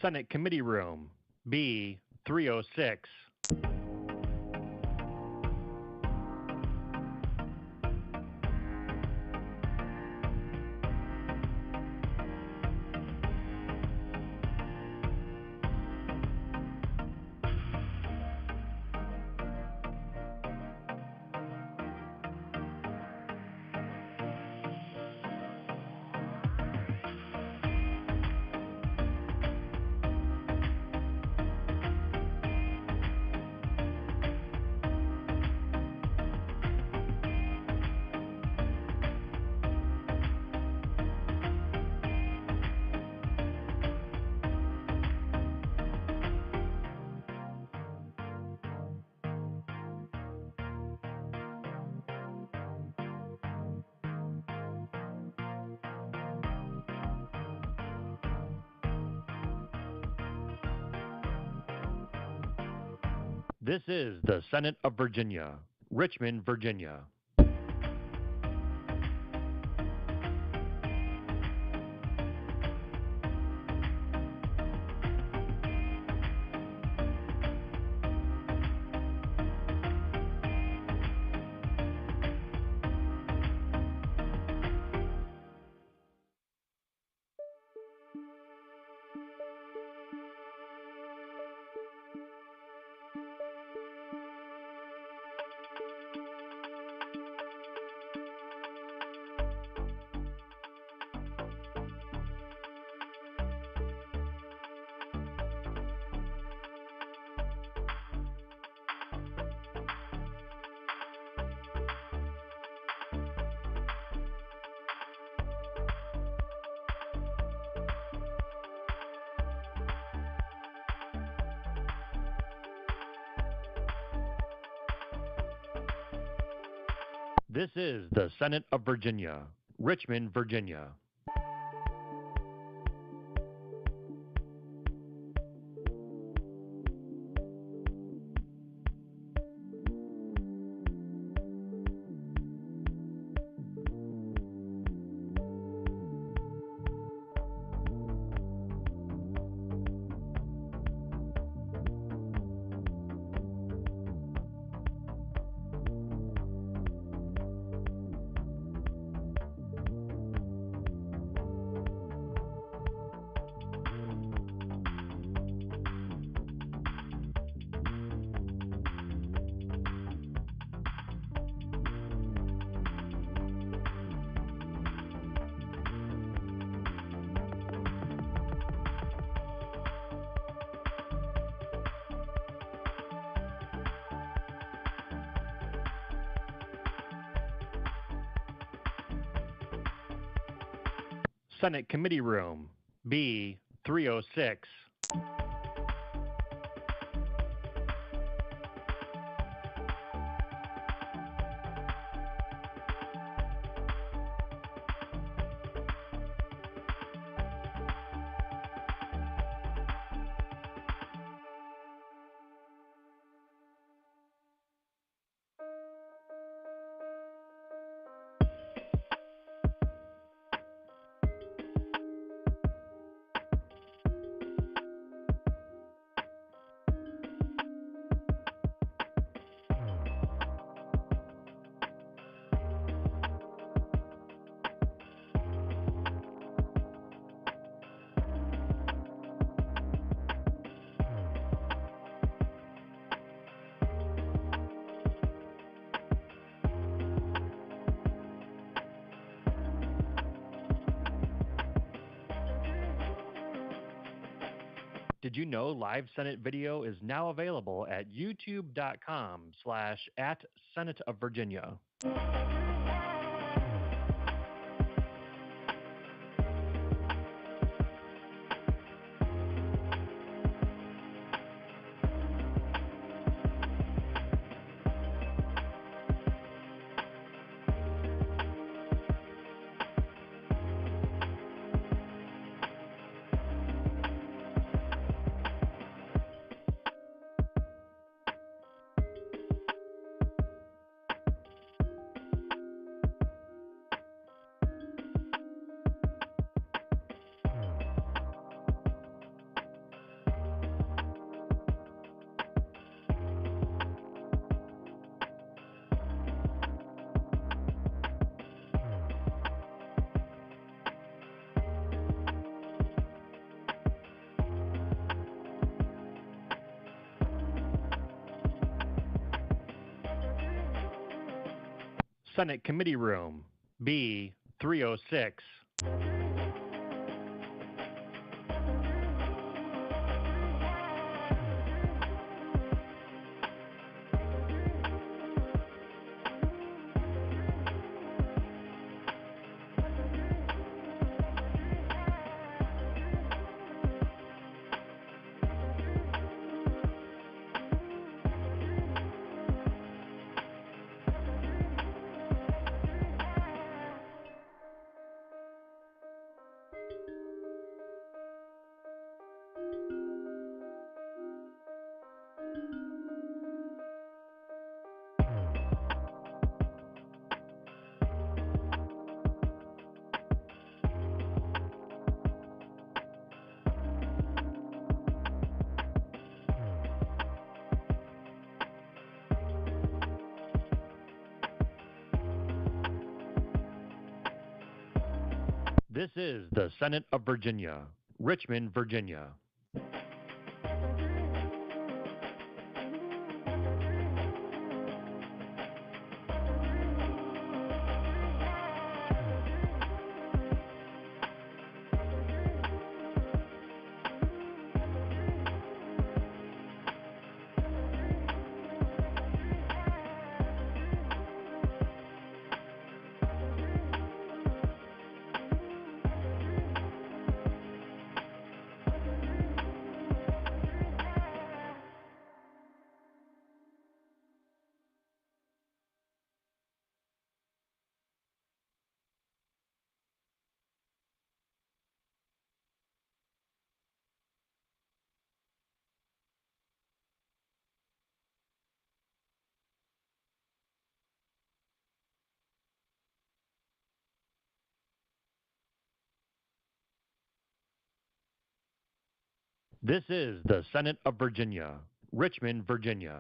Senate Committee Room, B 306. This is the Senate of Virginia, Richmond, Virginia. This is the Senate of Virginia, Richmond, Virginia. Senate Committee Room, B 306. Did you know live Senate video is now available at youtube.com/@Senate of Virginia? Senate Committee Room, B 306. This is the Senate of Virginia, Richmond, Virginia. This is the Senate of Virginia, Richmond, Virginia.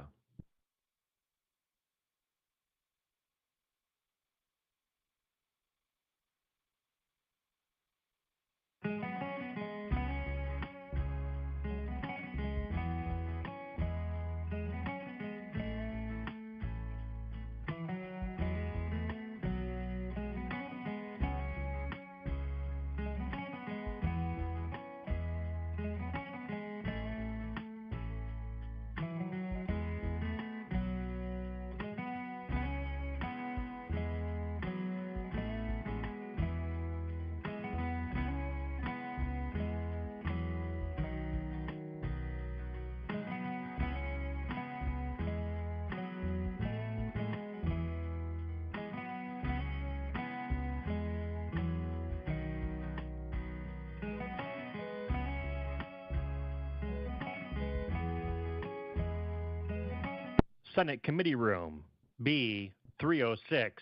Senate Committee Room, B 306.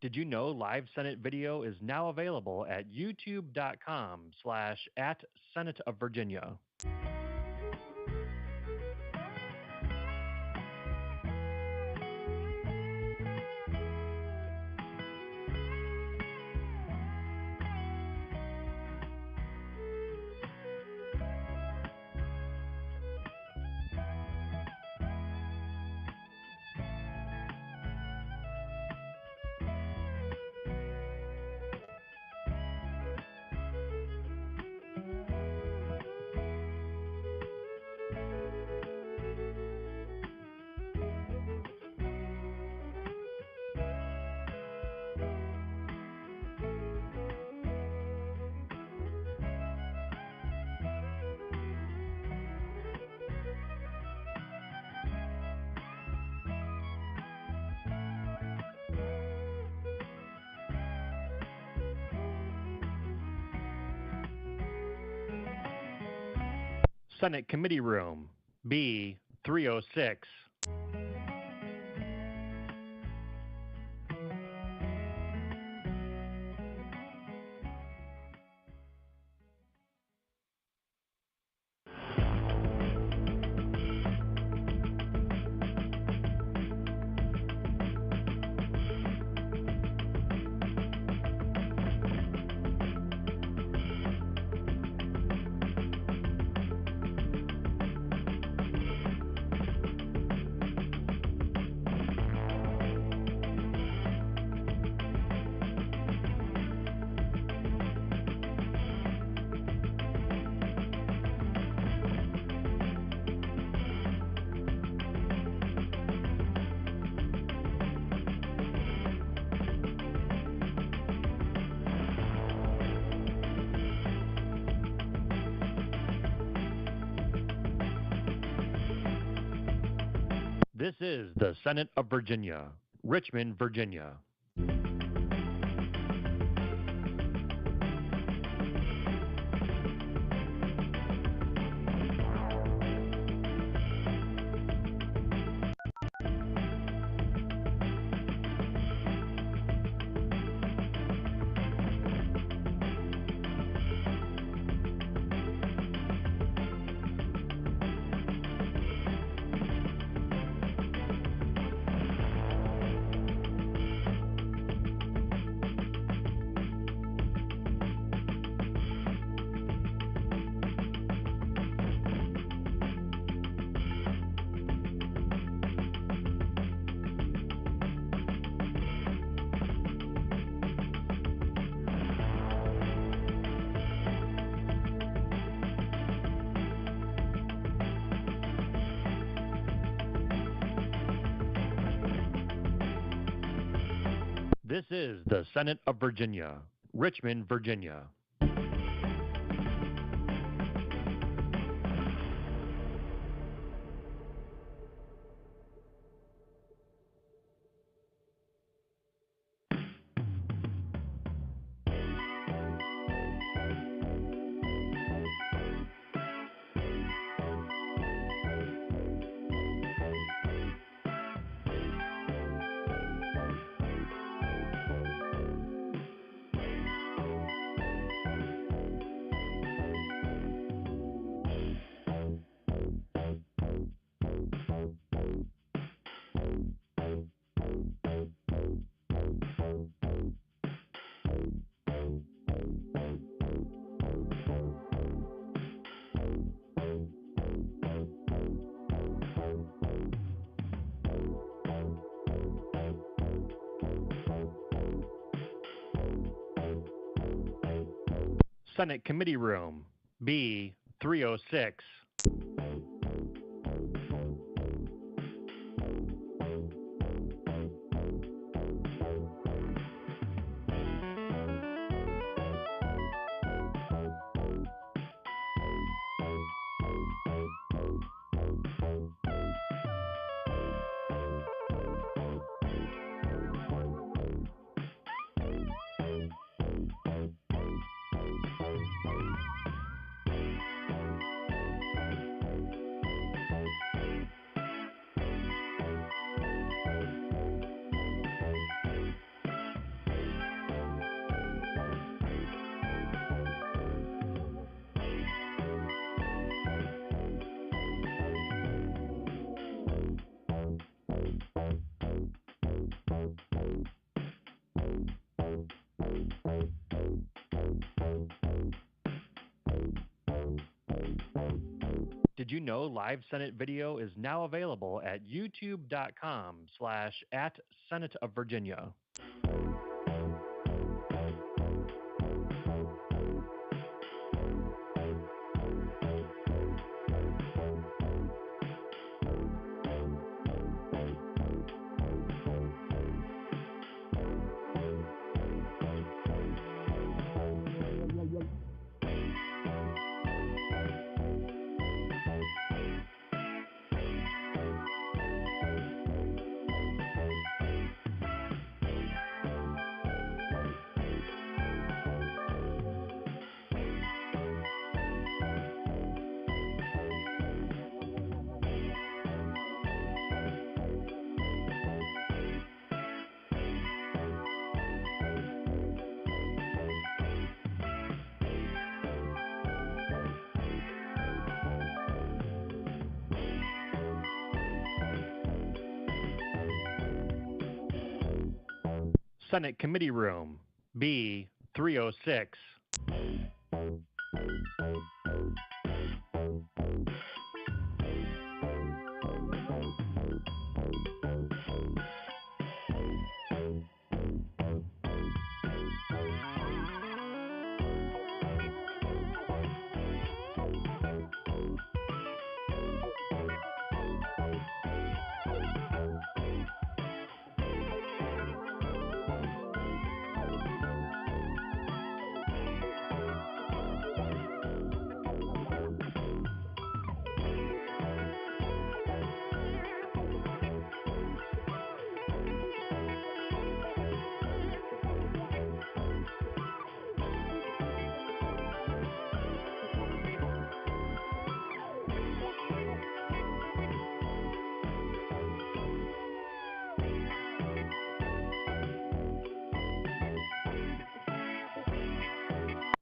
Did you know live Senate video is now available at youtube.com/@Senate of Virginia? Senate Committee Room, B 306. This is the Senate of Virginia, Richmond, Virginia. This is the Senate of Virginia, Richmond, Virginia. Senate Committee Room, B 306. Did you know live Senate video is now available at youtube.com/@Senate of Virginia? Senate Committee Room, B306.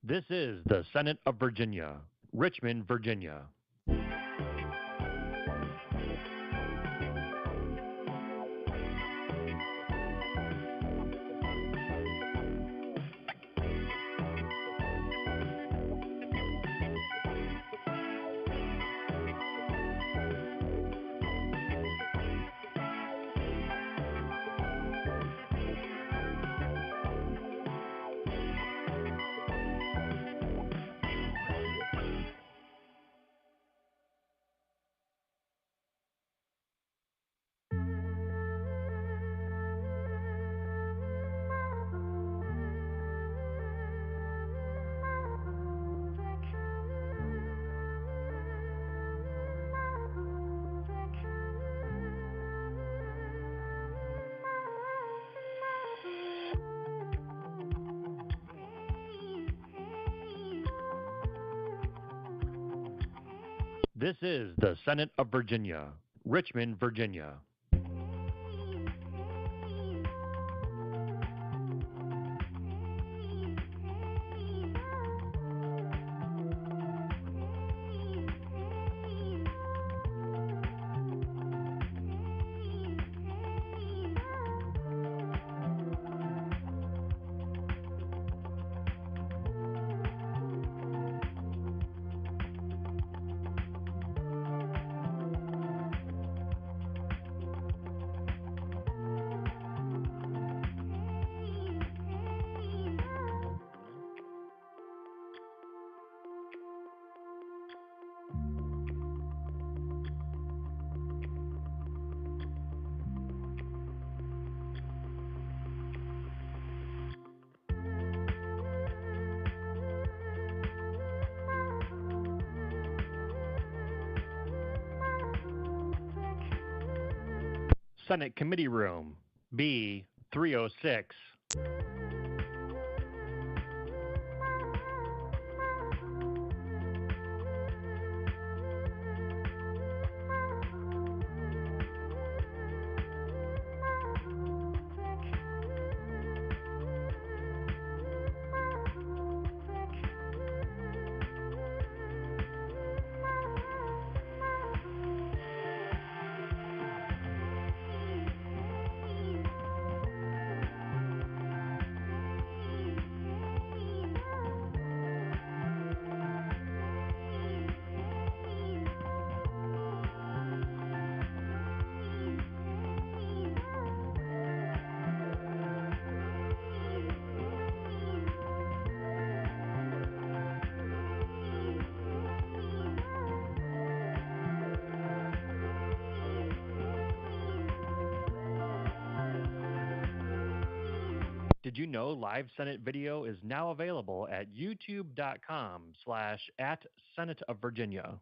This is the Senate of Virginia, Richmond, Virginia. This is the Senate of Virginia, Richmond, Virginia. Senate Committee Room, B306. Did you know live Senate video is now available at youtube.com/@Senate of Virginia?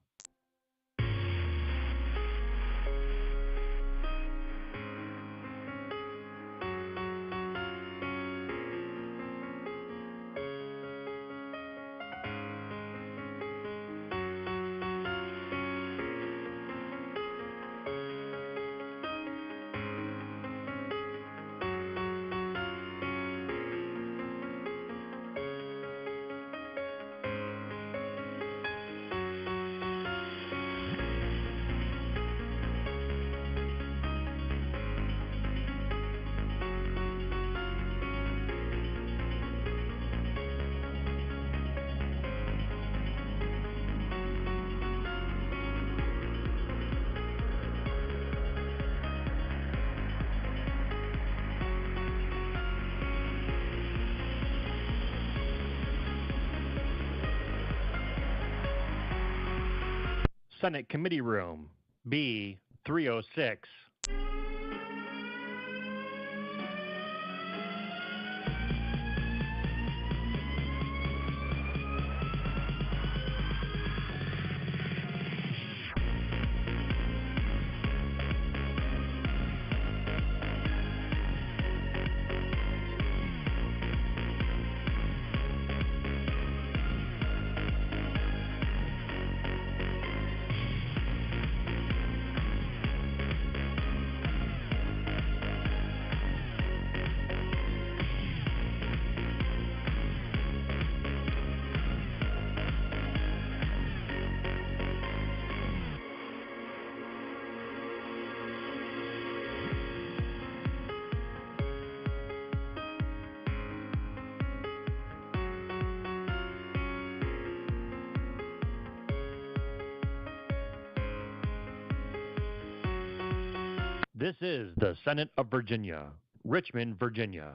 Senate Committee Room, B306. This is the Senate of Virginia, Richmond, Virginia.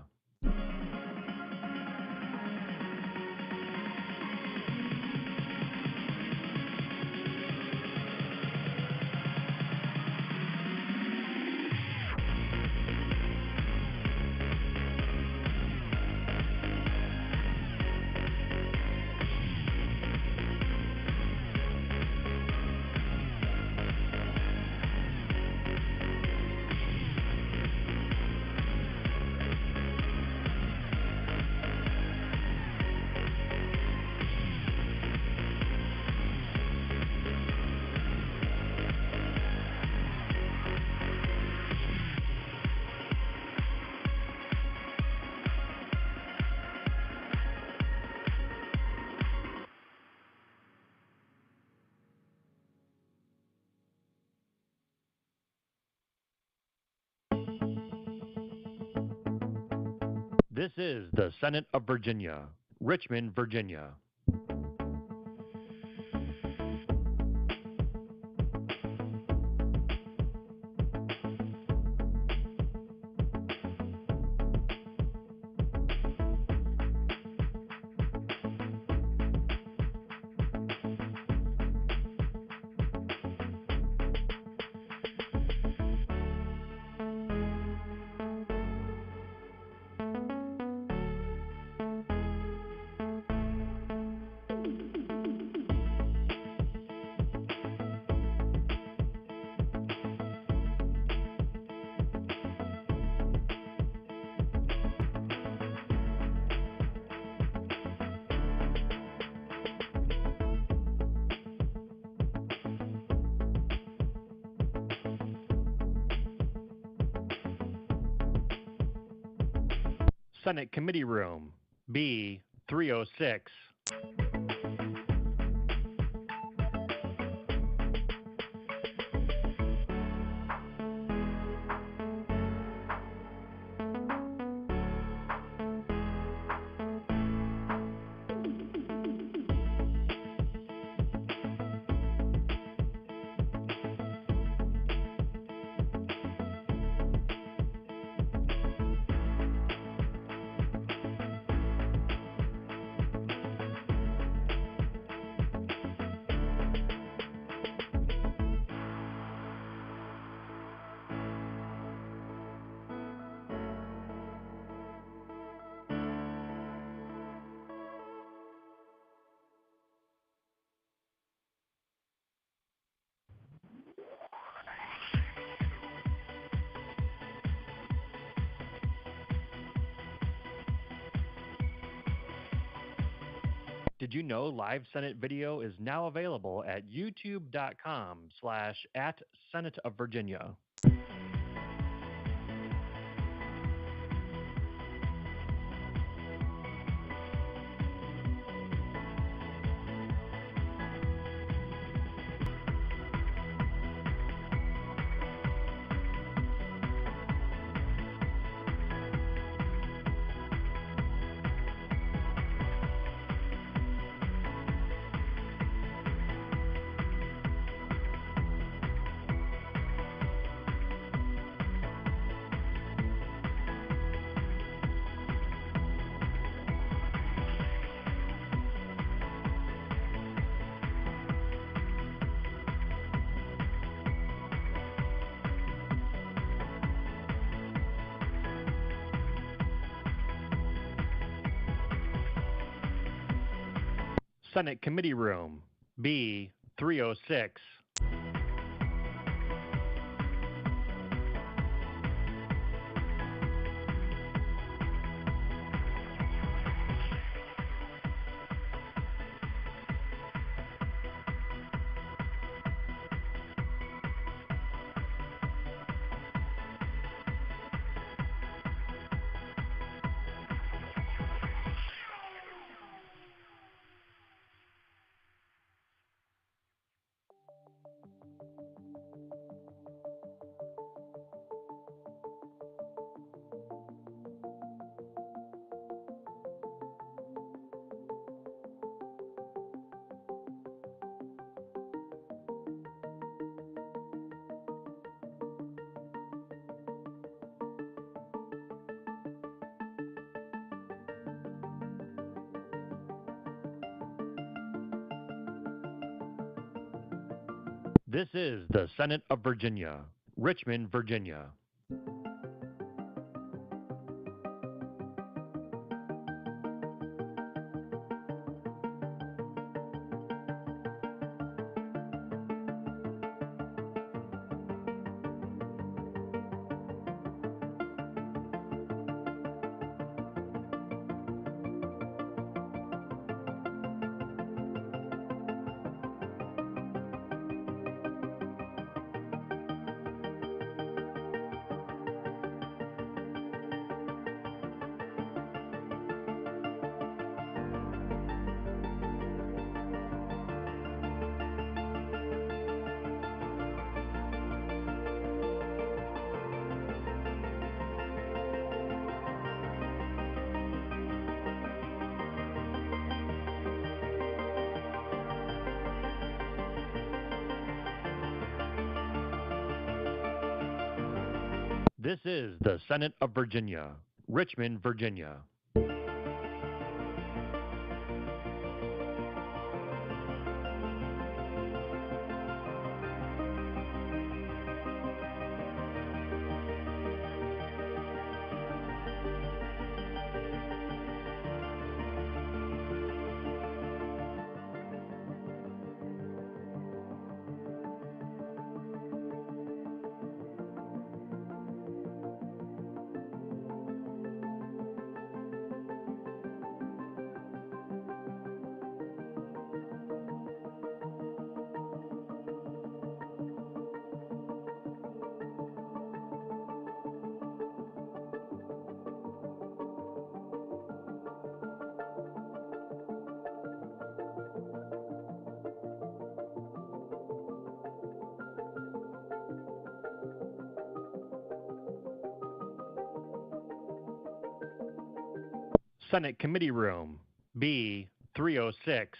This is the Senate of Virginia, Richmond, Virginia. Senate Committee Room, B306. Did you know live Senate video is now available at youtube.com/@Senate of Virginia? Senate Committee Room, B 306. This is the Senate of Virginia, Richmond, Virginia. This is the Senate of Virginia, Richmond, Virginia. Senate Committee Room, B 306.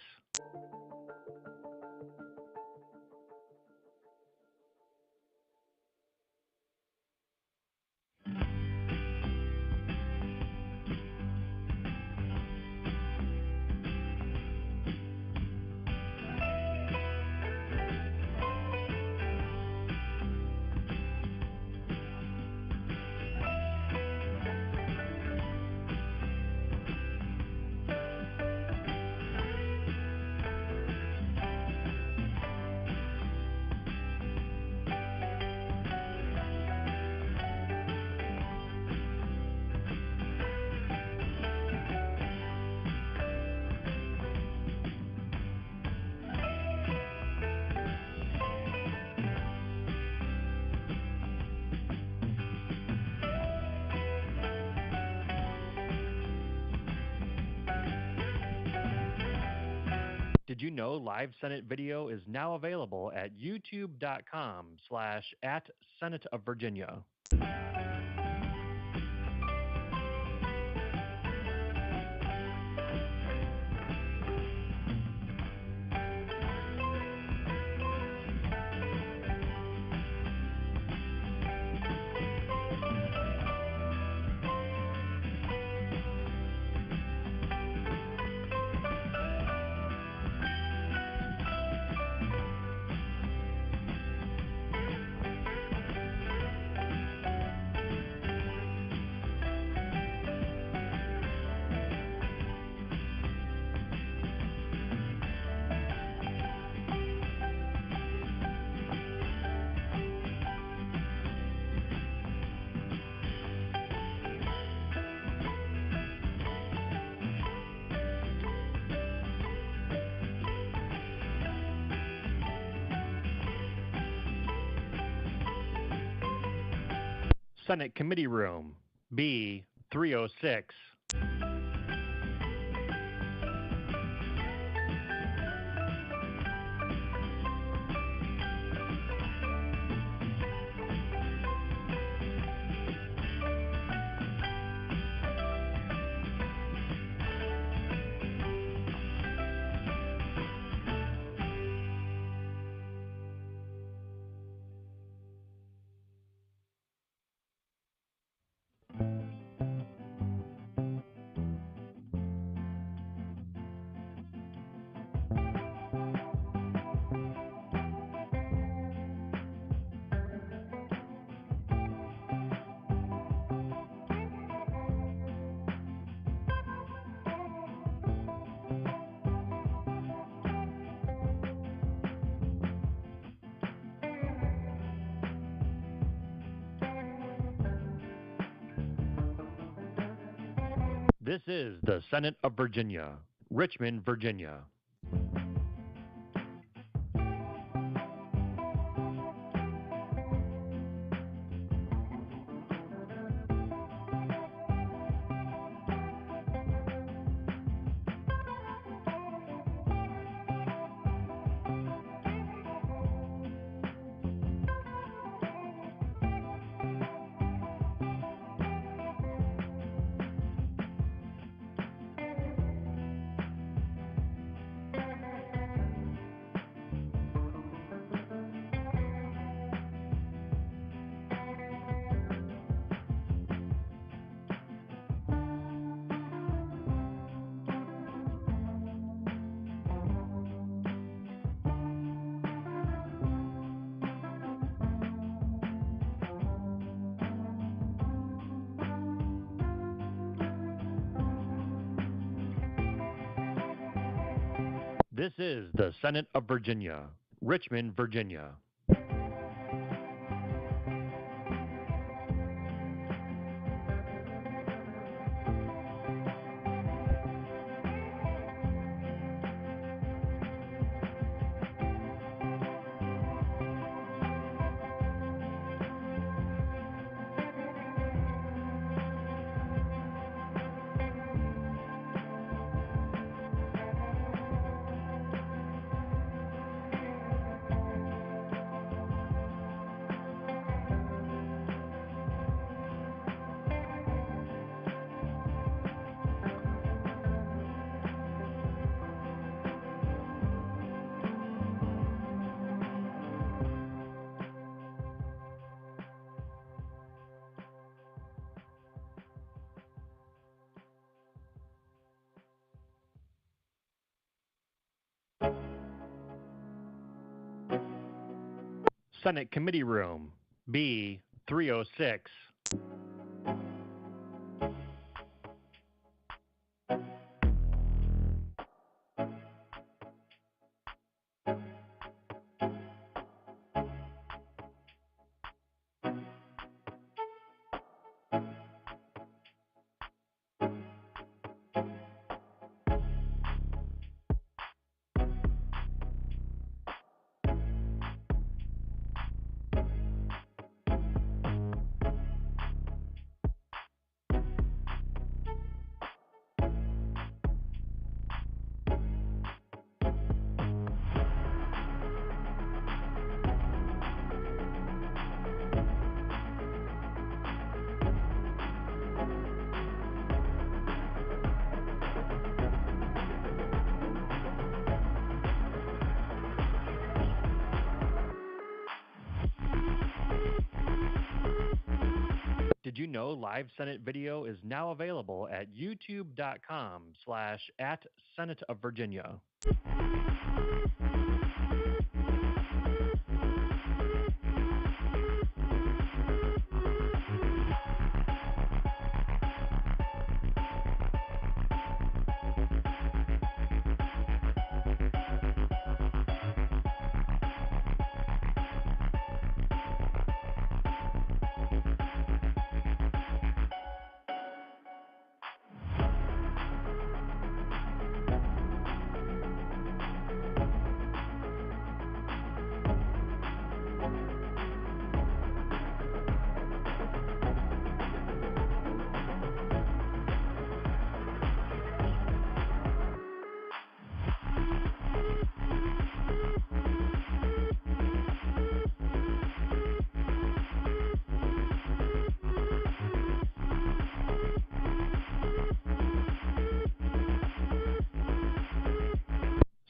Did you know live Senate video is now available at youtube.com/@Senate of Virginia? Senate Committee Room, B306. This is the Senate of Virginia, Richmond, Virginia. This is the Senate of Virginia, Richmond, Virginia. Senate Committee Room, B306. Did you know live Senate video is now available at youtube.com/@Senate of Virginia?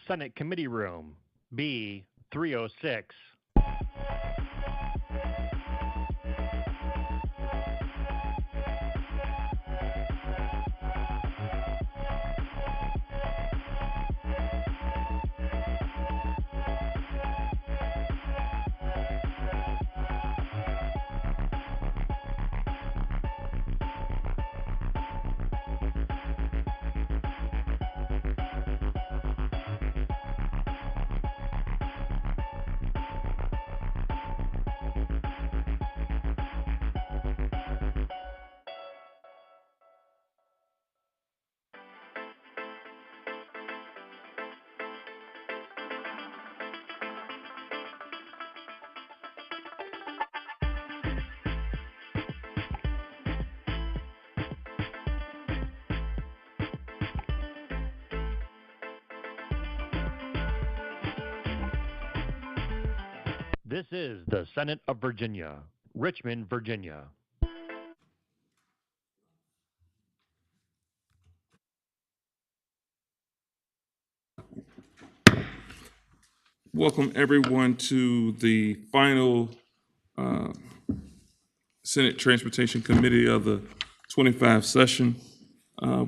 Senate Committee Room, B306. This is the Senate of Virginia, Richmond, Virginia. Welcome everyone to the final Senate Transportation Committee of the 25 session.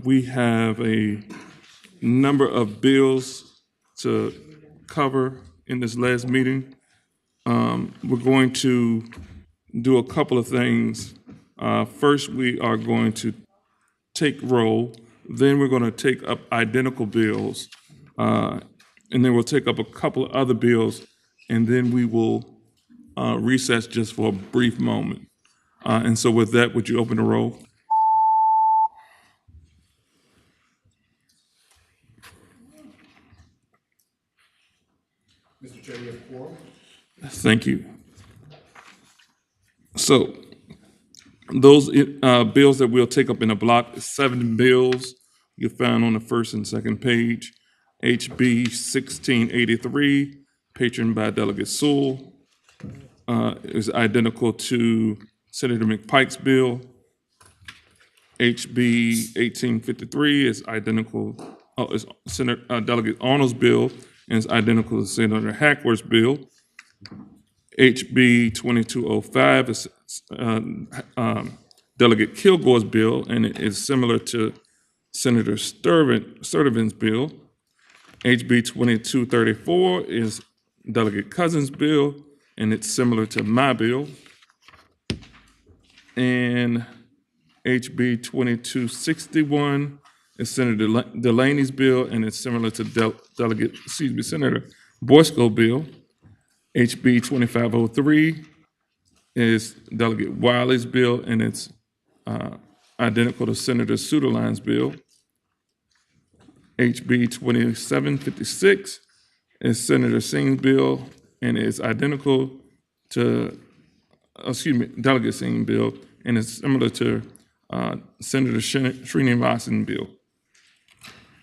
We have a number of bills to cover in this last meeting. We're going to do a couple of things. First, we are going to take roll, then we're going to take up identical bills, and then we'll take up a couple of other bills, and then we will recess just for a brief moment. And so with that, would you open the roll? Mr. Chair, you have a quorum. Thank you. So those bills that we'll take up in a block, 7 bills you found on the first and second page. HB 1683, patroned by Delegate Sewell, is identical to Senator McPike's bill. HB 1853 is identical, is Senator Delegate Arnold's bill, and is identical to Senator Hackworth's bill. HB 2205 is Delegate Kilgore's bill, and it is similar to Senator Sturtevant's bill. HB 2234 is Delegate Cousins' bill, and it's similar to my bill. And HB 2261 is Senator Delaney's bill, and it's similar to Senator Boysko's bill. HB 2503 is Delegate Wiley's bill, and it's identical to Senator Suderline's bill. HB 2756 is Senator Singh's bill, and it's identical to, Delegate Singh's bill, and it's similar to Senator Srinivasan's bill.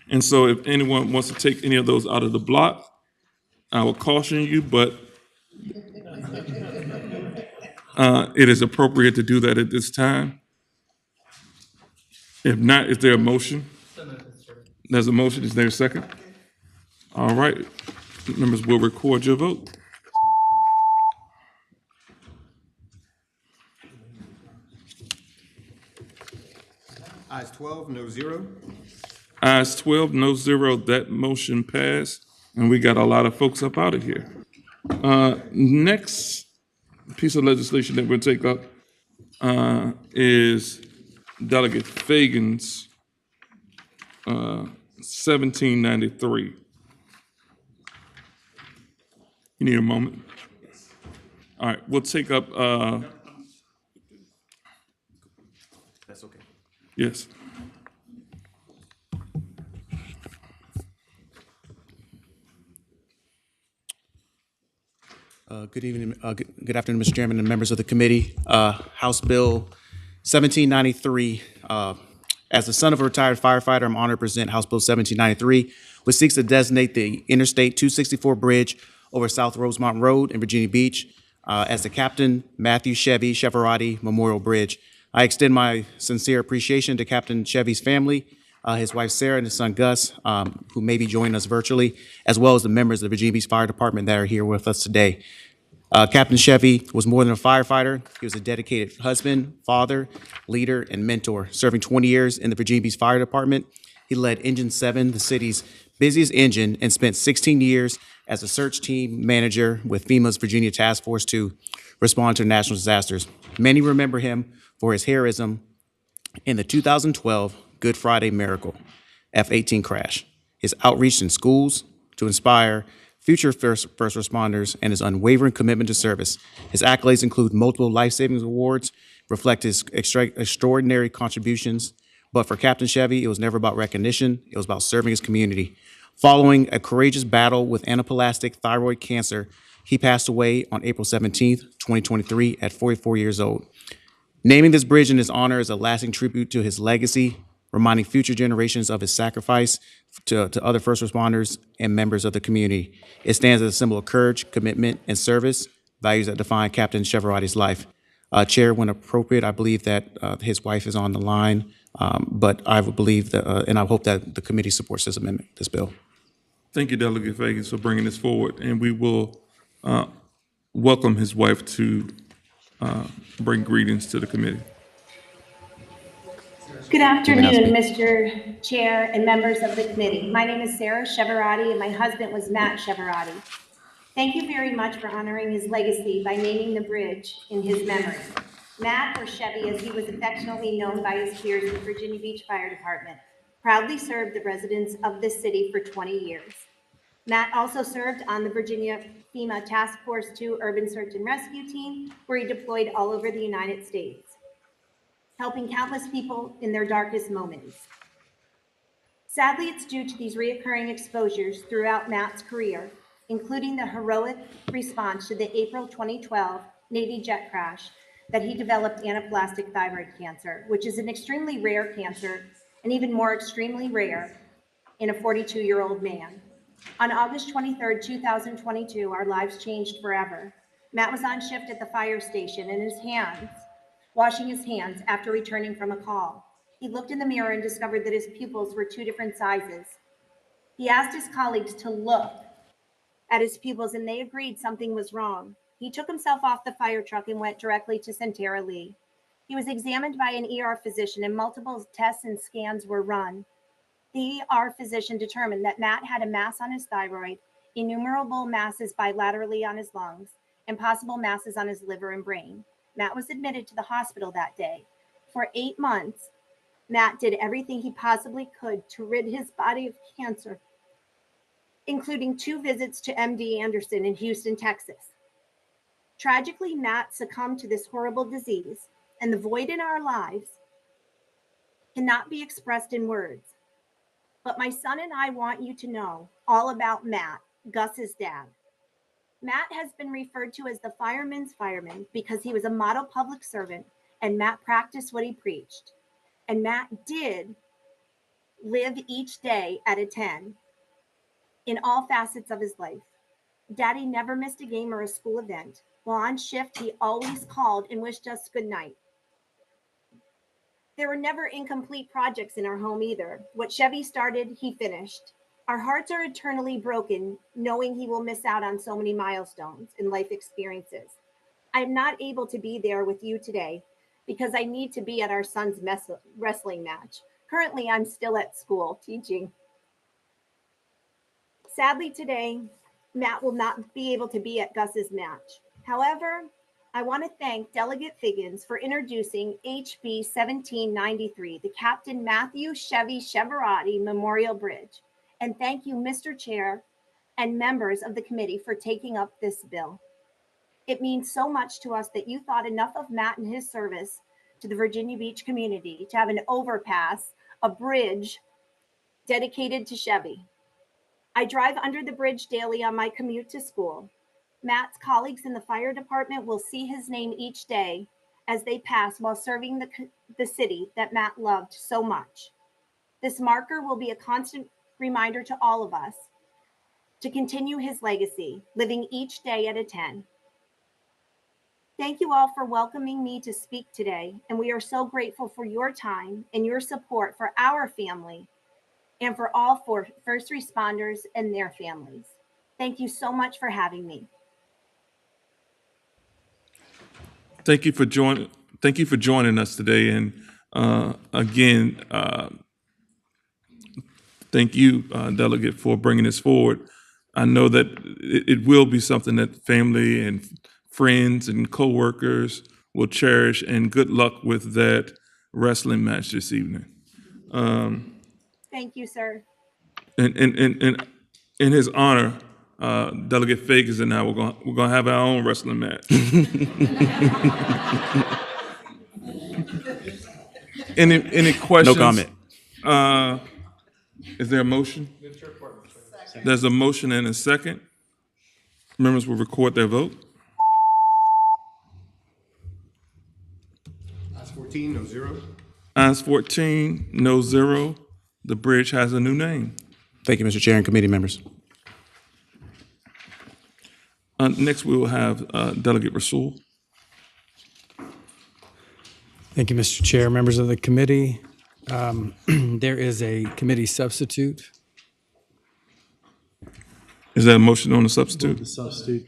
And so if anyone wants to take any of those out of the block, I will caution you, but it is appropriate to do that at this time. If not, is there a motion? There's a motion. Is there a second? All right. Members will record your vote. Ayes 12, no zero. Ayes 12, no zero. That motion passed, and we got a lot of folks up out of here. Next piece of legislation that we'll take up is Delegate Fagan's 1793. You need a moment? All right, we'll take up, That's okay. yes. Good evening, good afternoon, Mr. Chairman and members of the committee. House Bill 1793. As the son of a retired firefighter, I'm honored to present House Bill 1793, which seeks to designate the Interstate 264 bridge over South Rosemont Road in Virginia Beach as the Captain Matthew Chevy Cheverati Memorial Bridge. I extend my sincere appreciation to Captain Chevy's family his wife Sarah and his son Gus, who may be joining us virtually, as well as the members of the Virginia Beach Fire Department that are here with us today. Captain Chevy was more than a firefighter. He was a dedicated husband, father, leader, and mentor. Serving 20 years in the Virginia Beach Fire Department, he led Engine 7, the city's busiest engine, and spent 16 years as a search team manager with FEMA's Virginia Task Force to respond to national disasters. Many remember him for his heroism in the 2012 Good Friday Miracle F-18 crash, his outreach in schools to inspire future first responders, and his unwavering commitment to service. His accolades include multiple life-saving awards, reflect his extraordinary contributions. But for Captain Chevy, it was never about recognition. It was about serving his community. Following a courageous battle with anaplastic thyroid cancer, he passed away on April 17th, 2023, at 44 years old. Naming this bridge in his honor is a lasting tribute to his legacy, reminding future generations of his sacrifice to other first responders and members of the community. It stands as a symbol of courage, commitment, and service, values that define Captain Chevarotti's life. Chair, when appropriate, I believe that his wife is on the line, but I would believe that, and I hope that the committee supports this amendment, this bill. Thank you, Delegate Fagans, for bringing this forward, and we will welcome his wife to bring greetings to the committee. Good afternoon, Mr. Chair and members of the committee. My name is Sarah Chevarotti, and my husband was Matt Chevarotti. Thank you very much for honoring his legacy by naming the bridge in his memory. Matt, or Chevy, as he was affectionately known by his peers in the Virginia Beach Fire Department, proudly served the residents of this city for 20 years. Matt also served on the Virginia FEMA Task Force 2 Urban Search and Rescue Team, where he deployed all over the United States, helping countless people in their darkest moments. Sadly, it's due to these reoccurring exposures throughout Matt's career, including the heroic response to the April 2012 Navy jet crash, that he developed anaplastic thyroid cancer, which is an extremely rare cancer and even more extremely rare in a 42-year-old man. On August 23rd, 2022, our lives changed forever. Matt was on shift at the fire station and washing his hands after returning from a call. He looked in the mirror and discovered that his pupils were 2 different sizes. He asked his colleagues to look at his pupils, and they agreed something was wrong. He took himself off the fire truck and went directly to Centera Lee. He was examined by an ER physician, and multiple tests and scans were run. The ER physician determined that Matt had a mass on his thyroid, innumerable masses bilaterally on his lungs, and possible masses on his liver and brain. Matt was admitted to the hospital that day. For 8 months, Matt did everything he possibly could to rid his body of cancer, including 2 visits to MD Anderson in Houston, Texas. Tragically, Matt succumbed to this horrible disease, and the void in our lives cannot be expressed in words. But my son and I want you to know all about Matt, Gus's dad. Matt has been referred to as the fireman's fireman because he was a model public servant, and Matt practiced what he preached. And Matt did live each day at a 10 in all facets of his life. Daddy never missed a game or a school event. While on shift, he always called and wished us good night. There were never incomplete projects in our home either. What Chevy started, he finished. Our hearts are eternally broken, knowing he will miss out on so many milestones and life experiences. I'm not able to be there with you today because I need to be at our son's wrestling match. Currently, I'm still at school teaching. Sadly, today, Matt will not be able to be at Gus's match. However, I want to thank Delegate Figgins for introducing HB 1793, the Captain Matthew Chevy Chevarotti Memorial Bridge. And thank you, Mr. Chair and members of the committee, for taking up this bill. It means so much to us that you thought enough of Matt and his service to the Virginia Beach community to have an overpass, a bridge dedicated to Chevy. I drive under the bridge daily on my commute to school. Matt's colleagues in the fire department will see his name each day as they pass while serving the city that Matt loved so much. This marker will be a constant reminder to all of us to continue his legacy, living each day at a 10. Thank you all for welcoming me to speak today, and we are so grateful for your time and your support for our family and for all first responders and their families. Thank you so much for having me. Thank you for joining us today, and again, thank you, Delegate, for bringing this forward. I know that it will be something that family and friends and coworkers will cherish, and good luck with that wrestling match this evening. Thank you, sir. And in his honor, Delegate Fakers and I, we're gonna have our own wrestling match. Any questions? No comment. Is there a motion? There's a motion and a second. Members will record their vote. Ayes 14, no zero. Ayes 14, no zero. The bridge has a new name. Thank you, Mr. Chair and committee members. Next, we will have Delegate Rasul. Thank you, Mr. Chair, members of the committee. There is a committee substitute. Is there a motion on the substitute? Substitute.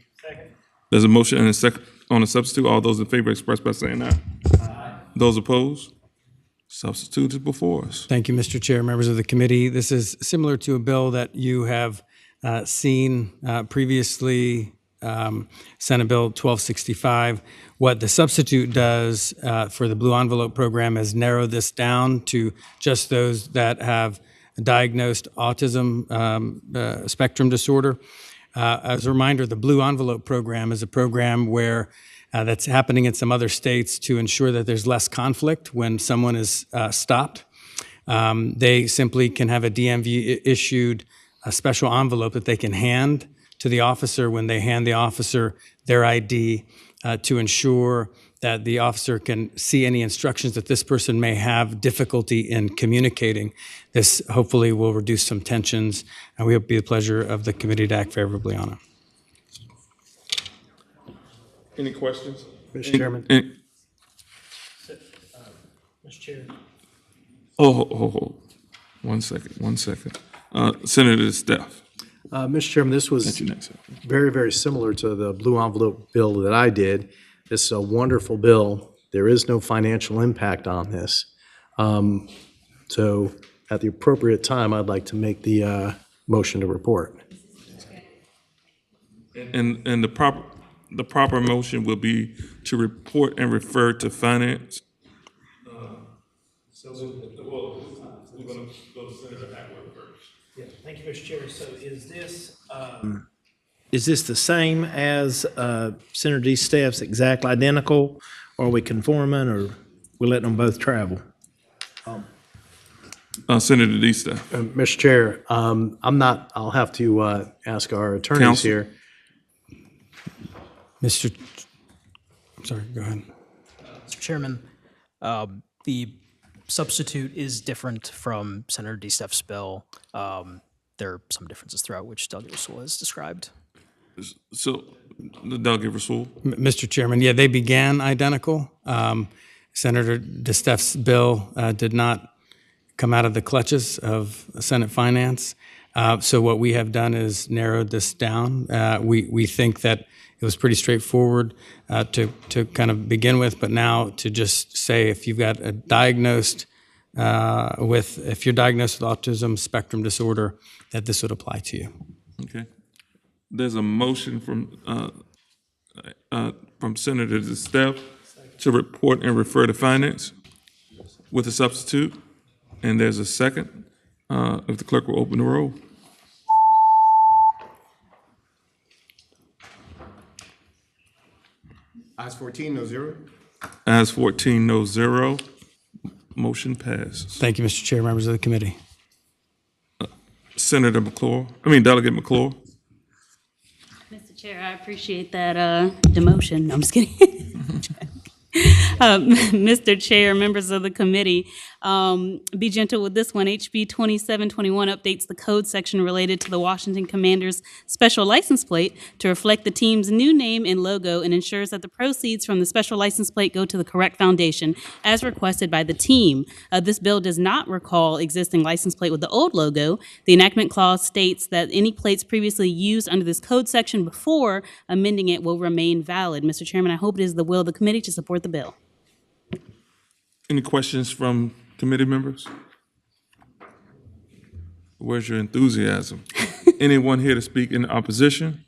There's a motion and a second on the substitute. All those in favor express by saying aye. Aye. Those opposed? Substitute is before us. Thank you, Mr. Chair, members of the committee. This is similar to a bill that you have seen previously, Senate Bill 1265. What the substitute does for the Blue Envelope program is narrow this down to just those that have diagnosed autism spectrum disorder. As a reminder, the Blue Envelope program is a program where that's happening in some other states to ensure that there's less conflict when someone is stopped. They simply can have a DMV issued a special envelope that they can hand to the officer when they hand the officer their ID to ensure that the officer can see any instructions that this person may have difficulty in communicating. This hopefully will reduce some tensions, and we hope it be the pleasure of the committee to act favorably on it. Any questions? Mr. Chairman. Mr. Chair. Oh. 1 second. Senator Steph. Mr. Chairman, this was That's you next. very, very similar to the blue envelope bill that I did. This is a wonderful bill. There is no financial impact on this. So at the appropriate time, I'd like to make the motion to report. And the proper motion will be to report and refer to finance. We're going to go to Senator Hackworth first. Yeah, thank you, Mr. Chair. So is this the same as Senator D. Steff's, exactly identical? Or are we conforming, or we letting them both travel? Senator D. Steph. Mr. Chair, I'll have to ask our attorneys Counsel. here. I'm sorry, go ahead. Mr. Chairman, the substitute is different from Senator D. Steff's bill. There are some differences throughout which Delegate Rasul has described. So, the Delegate Rasul. Mr. Chairman, yeah, they began identical. Senator D. Steff's bill did not come out of the clutches of Senate Finance. So what we have done is narrowed this down. We think that it was pretty straightforward to kind of begin with, but now to just say if you've got a diagnosed if you're diagnosed with autism spectrum disorder, that this would apply to you. Okay. There's a motion from Senator Steph to report and refer to finance with a substitute, and there's a second. If the clerk will open the roll. Ayes 14, no zero. Ayes 14, no zero. Motion passes. Thank you, Mr. Chair, members of the committee. Delegate McClure. Mr. Chair, I appreciate that demotion. No, I'm just kidding. Mr. Chair, members of the committee, Be gentle with this one. HB 2721 updates the code section related to the Washington Commanders special license plate to reflect the team's new name and logo and ensures that the proceeds from the special license plate go to the correct foundation as requested by the team. This bill does not recall existing license plate with the old logo. The enactment clause states that any plates previously used under this code section before amending it will remain valid. Mr. Chairman, I hope it is the will of the committee to support the bill. Any questions from committee members? Where's your enthusiasm? Anyone here to speak in opposition?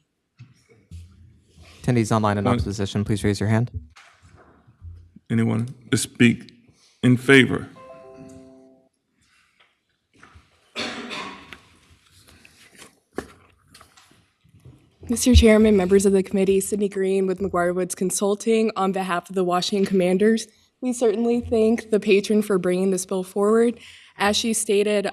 Attendees online in opposition, please raise your hand. Anyone to speak in favor? Mr. Chairman, members of the committee, Sydney Green with McGuire Woods Consulting on behalf of the Washington Commanders. We certainly thank the patron for bringing this bill forward. As she stated,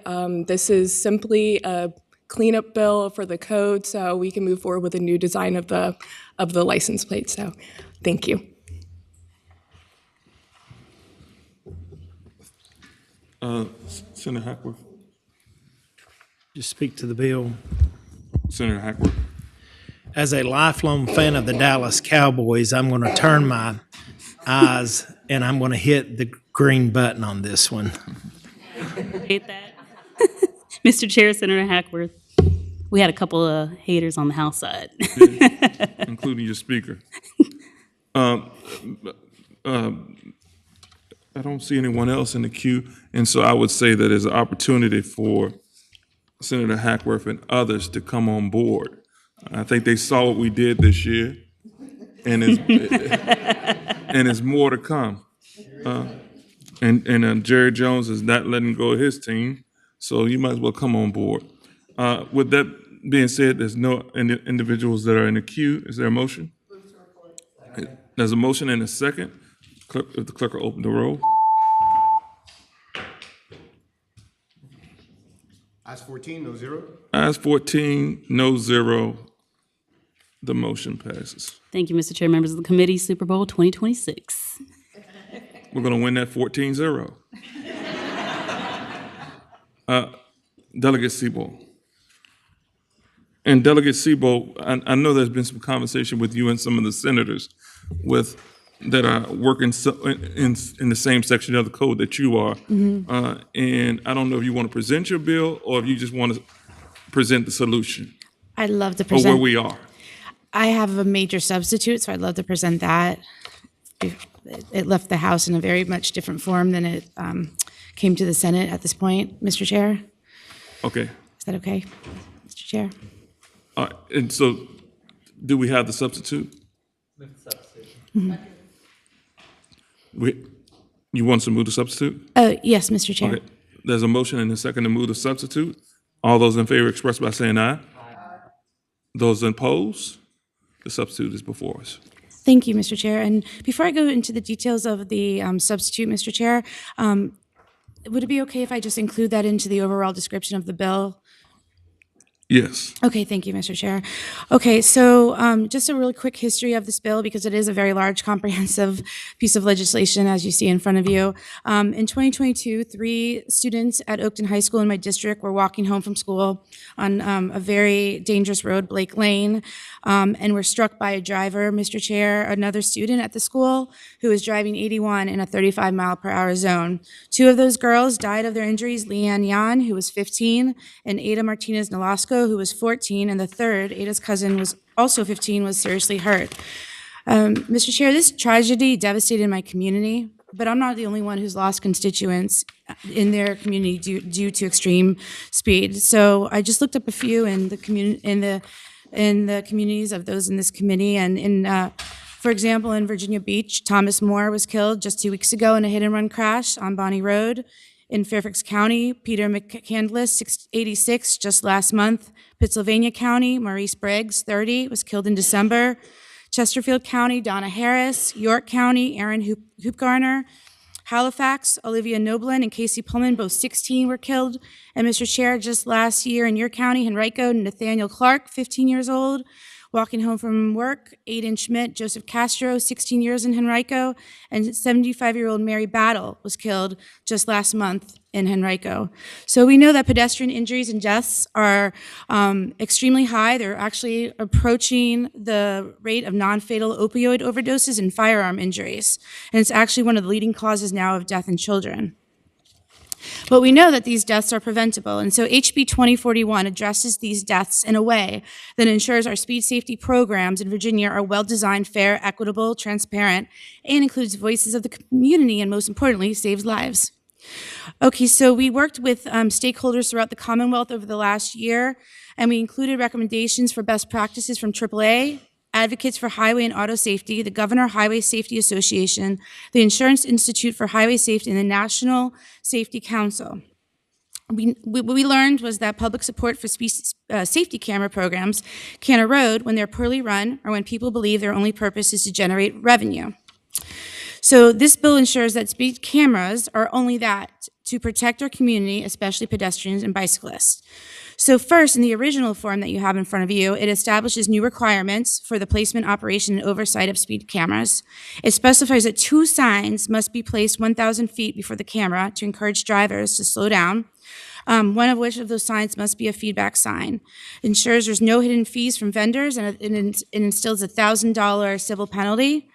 this is simply a cleanup bill for the code, so we can move forward with a new design of the license plate. So, thank you. Senator Hackworth. Just speak to the bill. Senator Hackworth. As a lifelong fan of the Dallas Cowboys, I'm going to turn my eyes and I'm going to hit the green button on this one. Hate that. Mr. Chair, Senator Hackworth, we had a couple of haters on the House side. Including your speaker. I don't see anyone else in the queue, and so I would say that there's an opportunity for Senator Hackworth and others to come on board. I think they saw what we did this year, and there's more to come. And Jerry Jones is not letting go of his team, so you might as well come on board. With that being said, there's no individuals that are in the queue. Is there a motion? There's a motion and a second. If the clerk will open the roll. Ayes 14, no zero. Ayes 14, no zero. The motion passes. Thank you, Mr. Chair, members of the committee. Super Bowl 2026. We're going to win that 14-0. Delegate Sebo. And Delegate Sebo, I know there's been some conversation with you and some of the senators that are working in the same section of the code that you are. Mm-hmm. And I don't know if you want to present your bill or if you just want to present the solution. I'd love to present. Or where we are. I have a major substitute, so I'd love to present that. It left the House in a very much different form than it came to the Senate at this point, Mr. Chair. Okay. Is that okay, Mr. Chair? All right. And so do we have the substitute? Mm-hmm. You want to move the substitute? Yes, Mr. Chair. Okay. There's a motion and a second to move the substitute. All those in favor express by saying aye. Aye. Those opposed? The substitute is before us. Thank you, Mr. Chair. And before I go into the details of the substitute, Mr. Chair, would it be okay if I just include that into the overall description of the bill? Yes. Okay, thank you, Mr. Chair. Okay, so just a really quick history of this bill, because it is a very large, comprehensive piece of legislation, as you see in front of you. In 2022, 3 students at Oakton High School in my district were walking home from school on a very dangerous road, Blake Lane, and were struck by a driver, Mr. Chair, another student at the school, who was driving 81 in a 35-mile-per-hour zone. 2 of those girls died of their injuries, Leanne Yan, who was 15, and Ada Martinez Nolasco, who was 14, and the third, Ada's cousin, was also 15, was seriously hurt. Mr. Chair, this tragedy devastated my community, but I'm not the only one who's lost constituents in their community due to extreme speed. So I just looked up a few in the communities of those in this committee, and for example, in Virginia Beach, Thomas Moore was killed just 2 weeks ago in a hit-and-run crash on Bonnie Road. In Fairfax County, Peter McCandless, 86, just last month. Pittsylvania County, Maurice Briggs, 30, was killed in December. Chesterfield County, Donna Harris. York County, Aaron Hoopgarner. Halifax, Olivia Noblin and Casey Pullman, both 16, were killed. And Mr. Chair, just last year in your county, Henrico, Nathaniel Clark, 15 years old, Walking home from work, Aiden Schmidt, Joseph Castro, 16 years in Henrico, and 75-year-old Mary Battle was killed just last month in Henrico. So we know that pedestrian injuries and deaths are extremely high. They're actually approaching the rate of non-fatal opioid overdoses and firearm injuries. And it's actually one of the leading causes now of death in children. But we know that these deaths are preventable, and so HB 2041 addresses these deaths in a way that ensures our speed safety programs in Virginia are well-designed, fair, equitable, transparent, and includes voices of the community, and most importantly, saves lives. Okay, so we worked with stakeholders throughout the Commonwealth over the last year, and we included recommendations for best practices from AAA, Advocates for Highway and Auto Safety, the Governor Highway Safety Association, the Insurance Institute for Highway Safety, and the National Safety Council. What we learned was that public support for safety camera programs can erode when they're poorly run or when people believe their only purpose is to generate revenue. So this bill ensures that speed cameras are only that, to protect our community, especially pedestrians and bicyclists. So first, in the original form that you have in front of you, it establishes new requirements for the placement, operation, and oversight of speed cameras. It specifies that 2 signs must be placed 1,000 feet before the camera to encourage drivers to slow down. One of which of those signs must be a feedback sign. It ensures there's no hidden fees from vendors, and it instills a $1,000 civil penalty.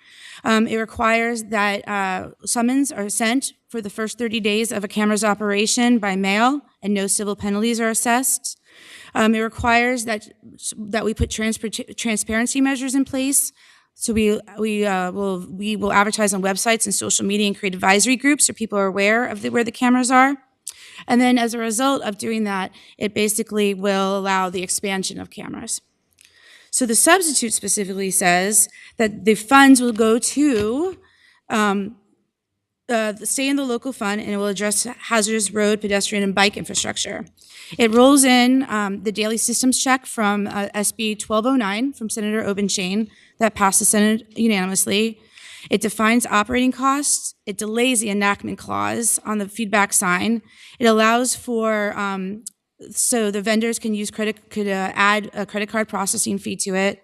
It requires that summons are sent for the first 30 days of a camera's operation by mail, and no civil penalties are assessed. It requires that we put transparency measures in place. So we will advertise on websites and social media and create advisory groups so people are aware of where the cameras are. And then as a result of doing that, it basically will allow the expansion of cameras. So the substitute specifically says that the funds will go to stay in the local fund, and it will address hazardous road, pedestrian, and bike infrastructure. It rolls in the daily systems check from SB 1209 from Senator Obenshain that passed the Senate unanimously. It defines operating costs. It delays the enactment clause on the feedback sign. It allows for so the vendors can add a credit card processing fee to it,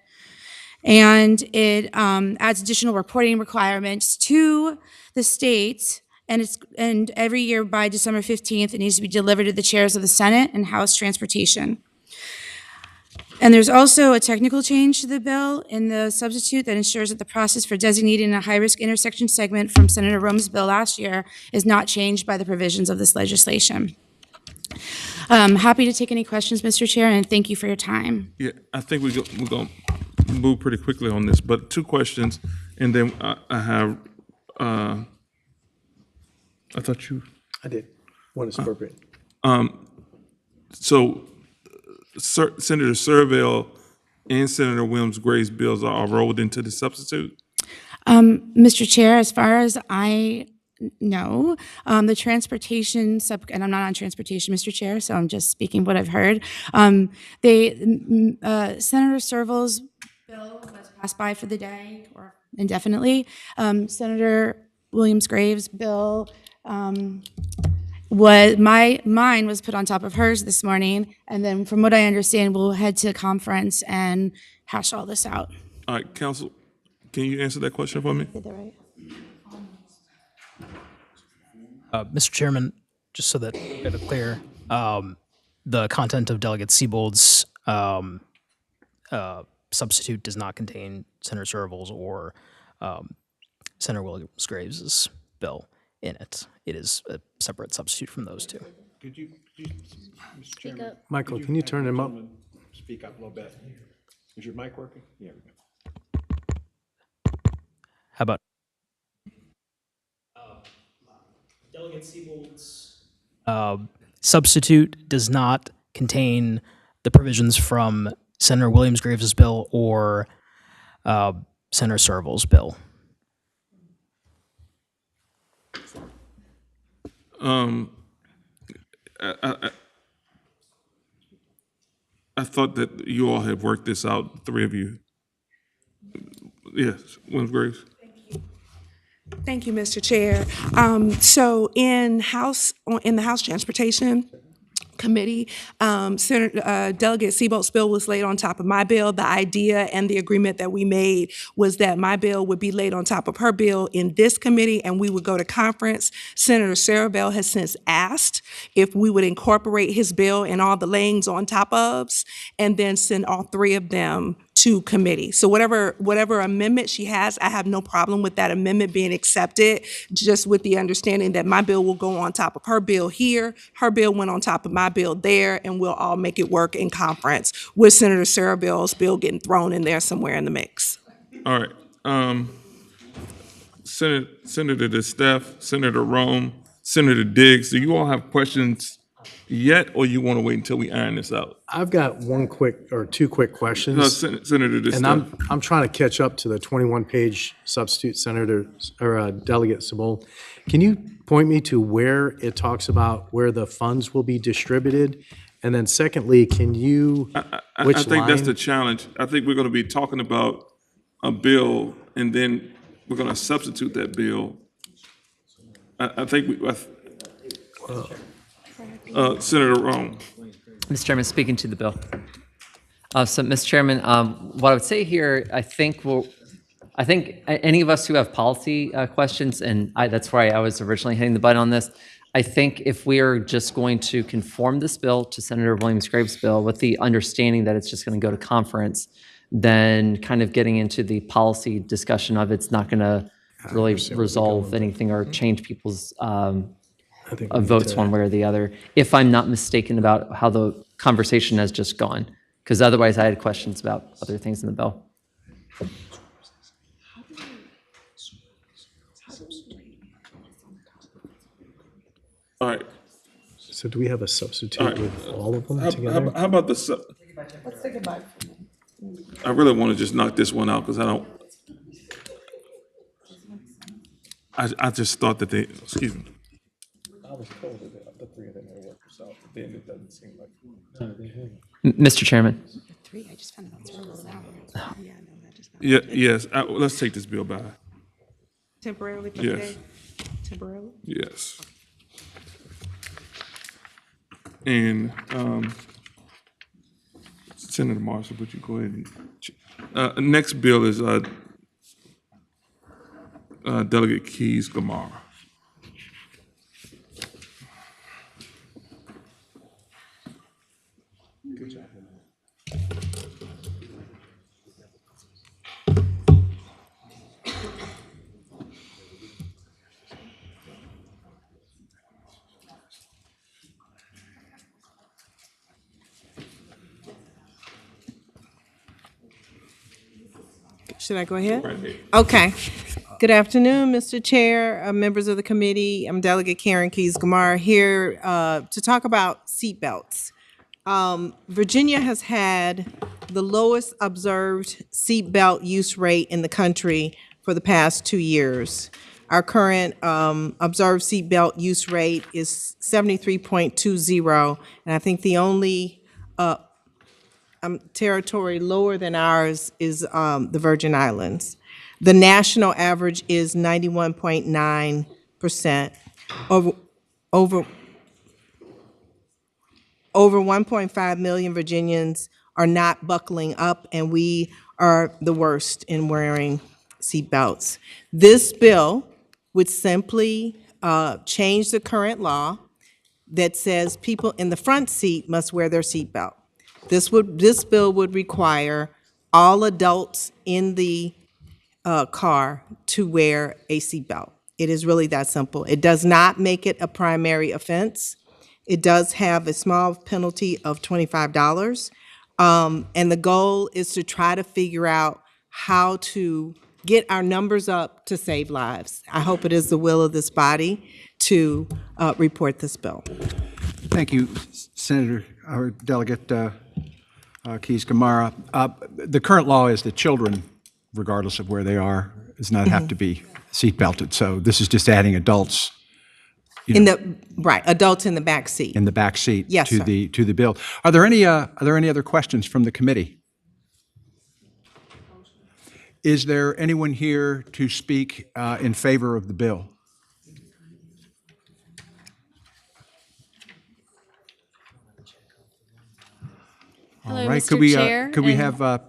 and it adds additional reporting requirements to the state. And every year by December 15th, it needs to be delivered to the chairs of the Senate and House Transportation. And there's also a technical change to the bill in the substitute that ensures that the process for designating a high-risk intersection segment from Senator Rome's bill last year is not changed by the provisions of this legislation. Happy to take any questions, Mr. Chair, and thank you for your time. Yeah, I think we're going to move pretty quickly on this, but 2 questions, and then I have, I thought you. I did. One is appropriate. So Senator Serville and Senator Williams-Gray's bills are rolled into the substitute? Mr. Chair, as far as I know, the transportation and I'm not on transportation, Mr. Chair, so I'm just speaking what I've heard. Senator Serville's bill was passed by for the day or indefinitely. Senator Williams-Gray's bill mine was put on top of hers this morning, and then from what I understand, we'll head to conference and hash all this out. All right, Council, can you answer that question for me? Did that right? Mr. Chairman, just so that we get it clear, the content of Delegate Siebold's substitute does not contain Senator Serville's or Senator Williams-Gray's bill in it. It is a separate substitute from those 2. Could you Mr. Chairman? Michael, can you turn him up? Speak up a little bit. Is your mic working? Yeah, we go. How about Delegate Siebold's substitute does not contain the provisions from Senator Williams-Gray's bill or Senator Serville's bill. I thought that you all had worked this out, the 3 of you. Yes, Williams-Gray. Thank you, Mr. Chair. So in the House Transportation committee. Delegate Seabolt's bill was laid on top of my bill. The idea and the agreement that we made was that my bill would be laid on top of her bill in this committee, and we would go to conference. Senator Sarabel has since asked if we would incorporate his bill and all the layings on top ofs, and then send all three of them to committee. So whatever amendment she has, I have no problem with that amendment being accepted, just with the understanding that my bill will go on top of her bill here, her bill went on top of my bill there, and we'll all make it work in conference with Senator Sarabel's bill getting thrown in there somewhere in the mix. All right. Senator DeSteph, Senator Rome, Senator Diggs, do you all have questions yet, or you want to wait until we iron this out? I've got one quick or two quick questions. No, Senator DeSteph. And I'm trying to catch up to the 21-page substitute senator or Delegate Sabol. Can you point me to where it talks about where the funds will be distributed? And then secondly, can you, I think that's the challenge. I think we're going to be talking about a bill, and then we're going to substitute that bill. I think Senator Rome. Mr. Chairman, speaking to the bill. So, Mr. Chairman, what I would say here, I think any of us who have policy questions, and that's why I was originally hitting the button on this, I think if we are just going to conform this bill to Senator Williams-Graves' bill with the understanding that it's just going to go to conference, then kind of getting into the policy discussion of it's not going to really resolve anything or change people's votes one way or the other, if I'm not mistaken about how the conversation has just gone. Because otherwise I had questions about other things in the bill. All right. So do we have a substitute All right. with all of them How together? about the, Let's take a bite. I really want to just knock this one out because I just thought that they, excuse me. I was told that the three of them will work this out, but then it doesn't seem like. Mr. Chairman. Yeah, yes, let's take this bill by. Temporarily for Yes. today? Temporarily? Yes. And Senator Marshall, would you go ahead and, next bill is Delegate Keys-Gamarra. Good job. Should I go ahead? Okay. Good afternoon, Mr. Chair, members of the committee. I'm Delegate Karen Keys-Gamarra here to talk about seatbelts. Virginia has had the lowest observed seatbelt use rate in the country for the past 2 years. Our current observed seatbelt use rate is 73.20, and I think the only territory lower than ours is the Virgin Islands. The national average is 91.9%. Over 1.5 million Virginians are not buckling up, and we are the worst in wearing seatbelts. This bill would simply change the current law that says people in the front seat must wear their seatbelt. This bill would require all adults in the car to wear a seatbelt. It is really that simple. It does not make it a primary offense. It does have a small penalty of $25. And the goal is to try to figure out how to get our numbers up to save lives. I hope it is the will of this body to report this bill. Thank you, Senator, or Delegate Keys-Gamarra. The current law is that children, regardless of where they are, does not have to be seatbelted. So this is just adding adults. Adults in the back seat. In the back seat. Yes, to sir. the bill. Are there any other questions from the committee? Is there anyone here to speak in favor of the bill? Hello, All right, Mr. Chair. could we and- have,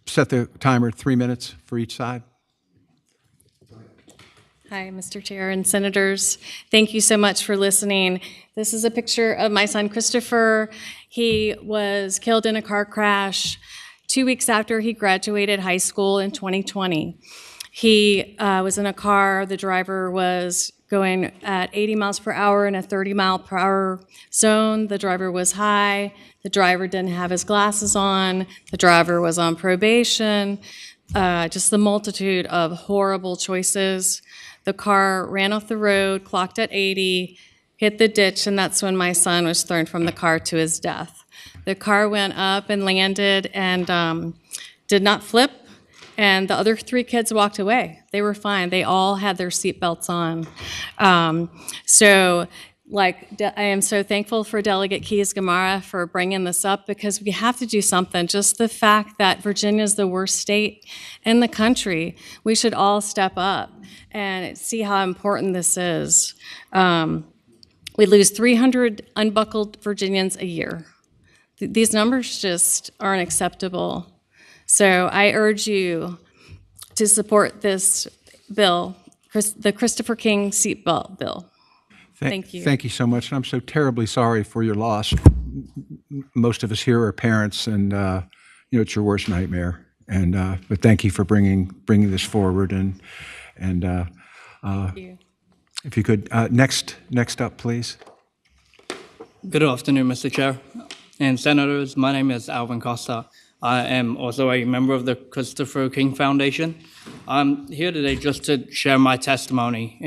set the timer at 3 minutes for each side? Hi, Mr. Chair and Senators. Thank you so much for listening. This is a picture of my son Christopher. He was killed in a car crash 2 weeks after he graduated high school in 2020. He was in a car. The driver was going at 80 miles per hour in a 30-mile-per-hour zone. The driver was high. The driver didn't have his glasses on. The driver was on probation. Just the multitude of horrible choices. The car ran off the road, clocked at 80, hit the ditch, and that's when my son was thrown from the car to his death. The car went up and landed and did not flip, and the other 3 kids walked away. They were fine. They all had their seatbelts on. I am so thankful for Delegate Keyes-Gamarra for bringing this up because we have to do something. Just the fact that Virginia is the worst state in the country, we should all step up and see how important this is. We lose 300 unbuckled Virginians a year. These numbers just aren't acceptable. So I urge you to support this bill, the Christopher King seatbelt bill. Thank you. Thank you so much. I'm so terribly sorry for your loss. Most of us here are parents, and it's your worst nightmare. And but thank you for bringing this forward. And Thank you. if you could next up, please. Good afternoon, Mr. Chair and Senators. My name is Alvin Costa. I am also a member of the Christopher King Foundation. I'm here today just to share my testimony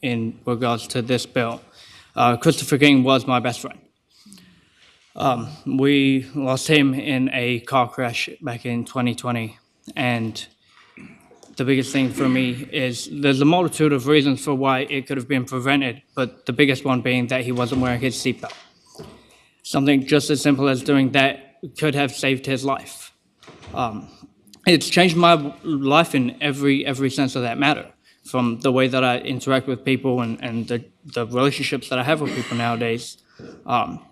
in regards to this bill. Christopher King was my best friend. We lost him in a car crash back in 2020, and the biggest thing for me is there's a multitude of reasons for why it could have been prevented, but the biggest one being that he wasn't wearing his seatbelt. Something just as simple as doing that could have saved his life. It's changed my life in every sense of that matter, from the way that I interact with people and the relationships that I have with people nowadays,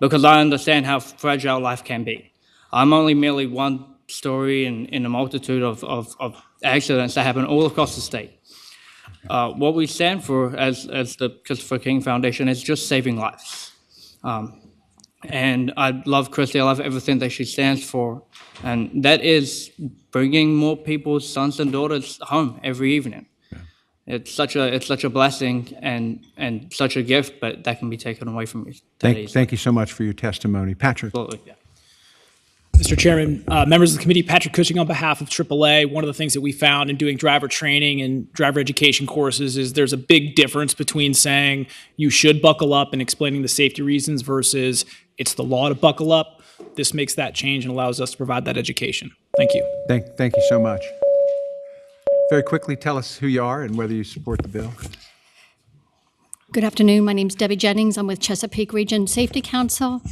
because I understand how fragile life can be. I'm only merely one story in a multitude of accidents that happen all across the state. What we stand for as the Christopher King Foundation is just saving lives. And I love Christy, I love everything that she stands for, and that is bringing more people's sons and daughters home every evening. It's such a blessing and such a gift, but that can be taken away from you. Thank you so much for your testimony. Patrick. Absolutely. Yeah. Mr. Chairman, members of the committee, Patrick Cushing on behalf of AAA. One of the things that we found in doing driver training and driver education courses is there's a big difference between saying you should buckle up and explaining the safety reasons versus it's the law to buckle up. This makes that change and allows us to provide that education. Thank you. Thank you so much. Very quickly, tell us who you are and whether you support the bill. Good afternoon. My name is Debbie Jennings. I'm with Chesapeake Region Safety Council,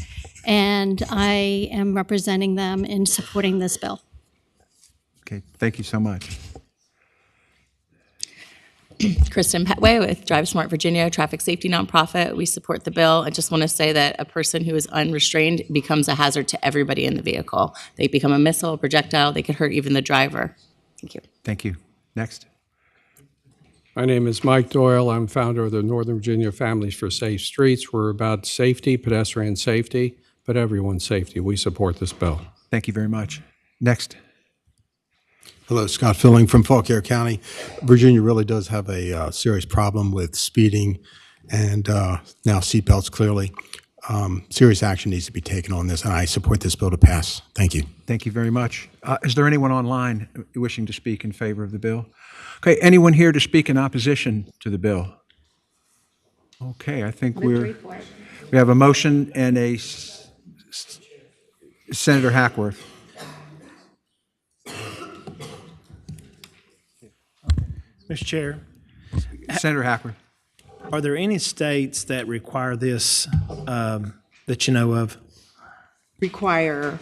and I am representing them in supporting this bill. Okay, thank you so much. Kristen Petway with Drive Smart Virginia, traffic safety nonprofit. We support the bill. I just want to say that a person who is unrestrained becomes a hazard to everybody in the vehicle. They become a missile, a projectile. They could hurt even the driver. Thank you. Thank you. Next. My name is Mike Doyle. I'm founder of the Northern Virginia Families for Safe Streets. We're about safety, pedestrian safety, but everyone's safety. We support this bill. Thank you very much. Next. Hello, Scott Filling from Fauquier County. Virginia really does have a serious problem with speeding and now seatbelts clearly. Serious action needs to be taken on this, and I support this bill to pass. Thank you. Thank you very much. Is there anyone online wishing to speak in favor of the bill? Okay, anyone here to speak in opposition to the bill? Okay, I think we have a motion and a Senator Hackworth. Mr. Chair. Senator Hackworth. Are there any states that require this that you know of? Require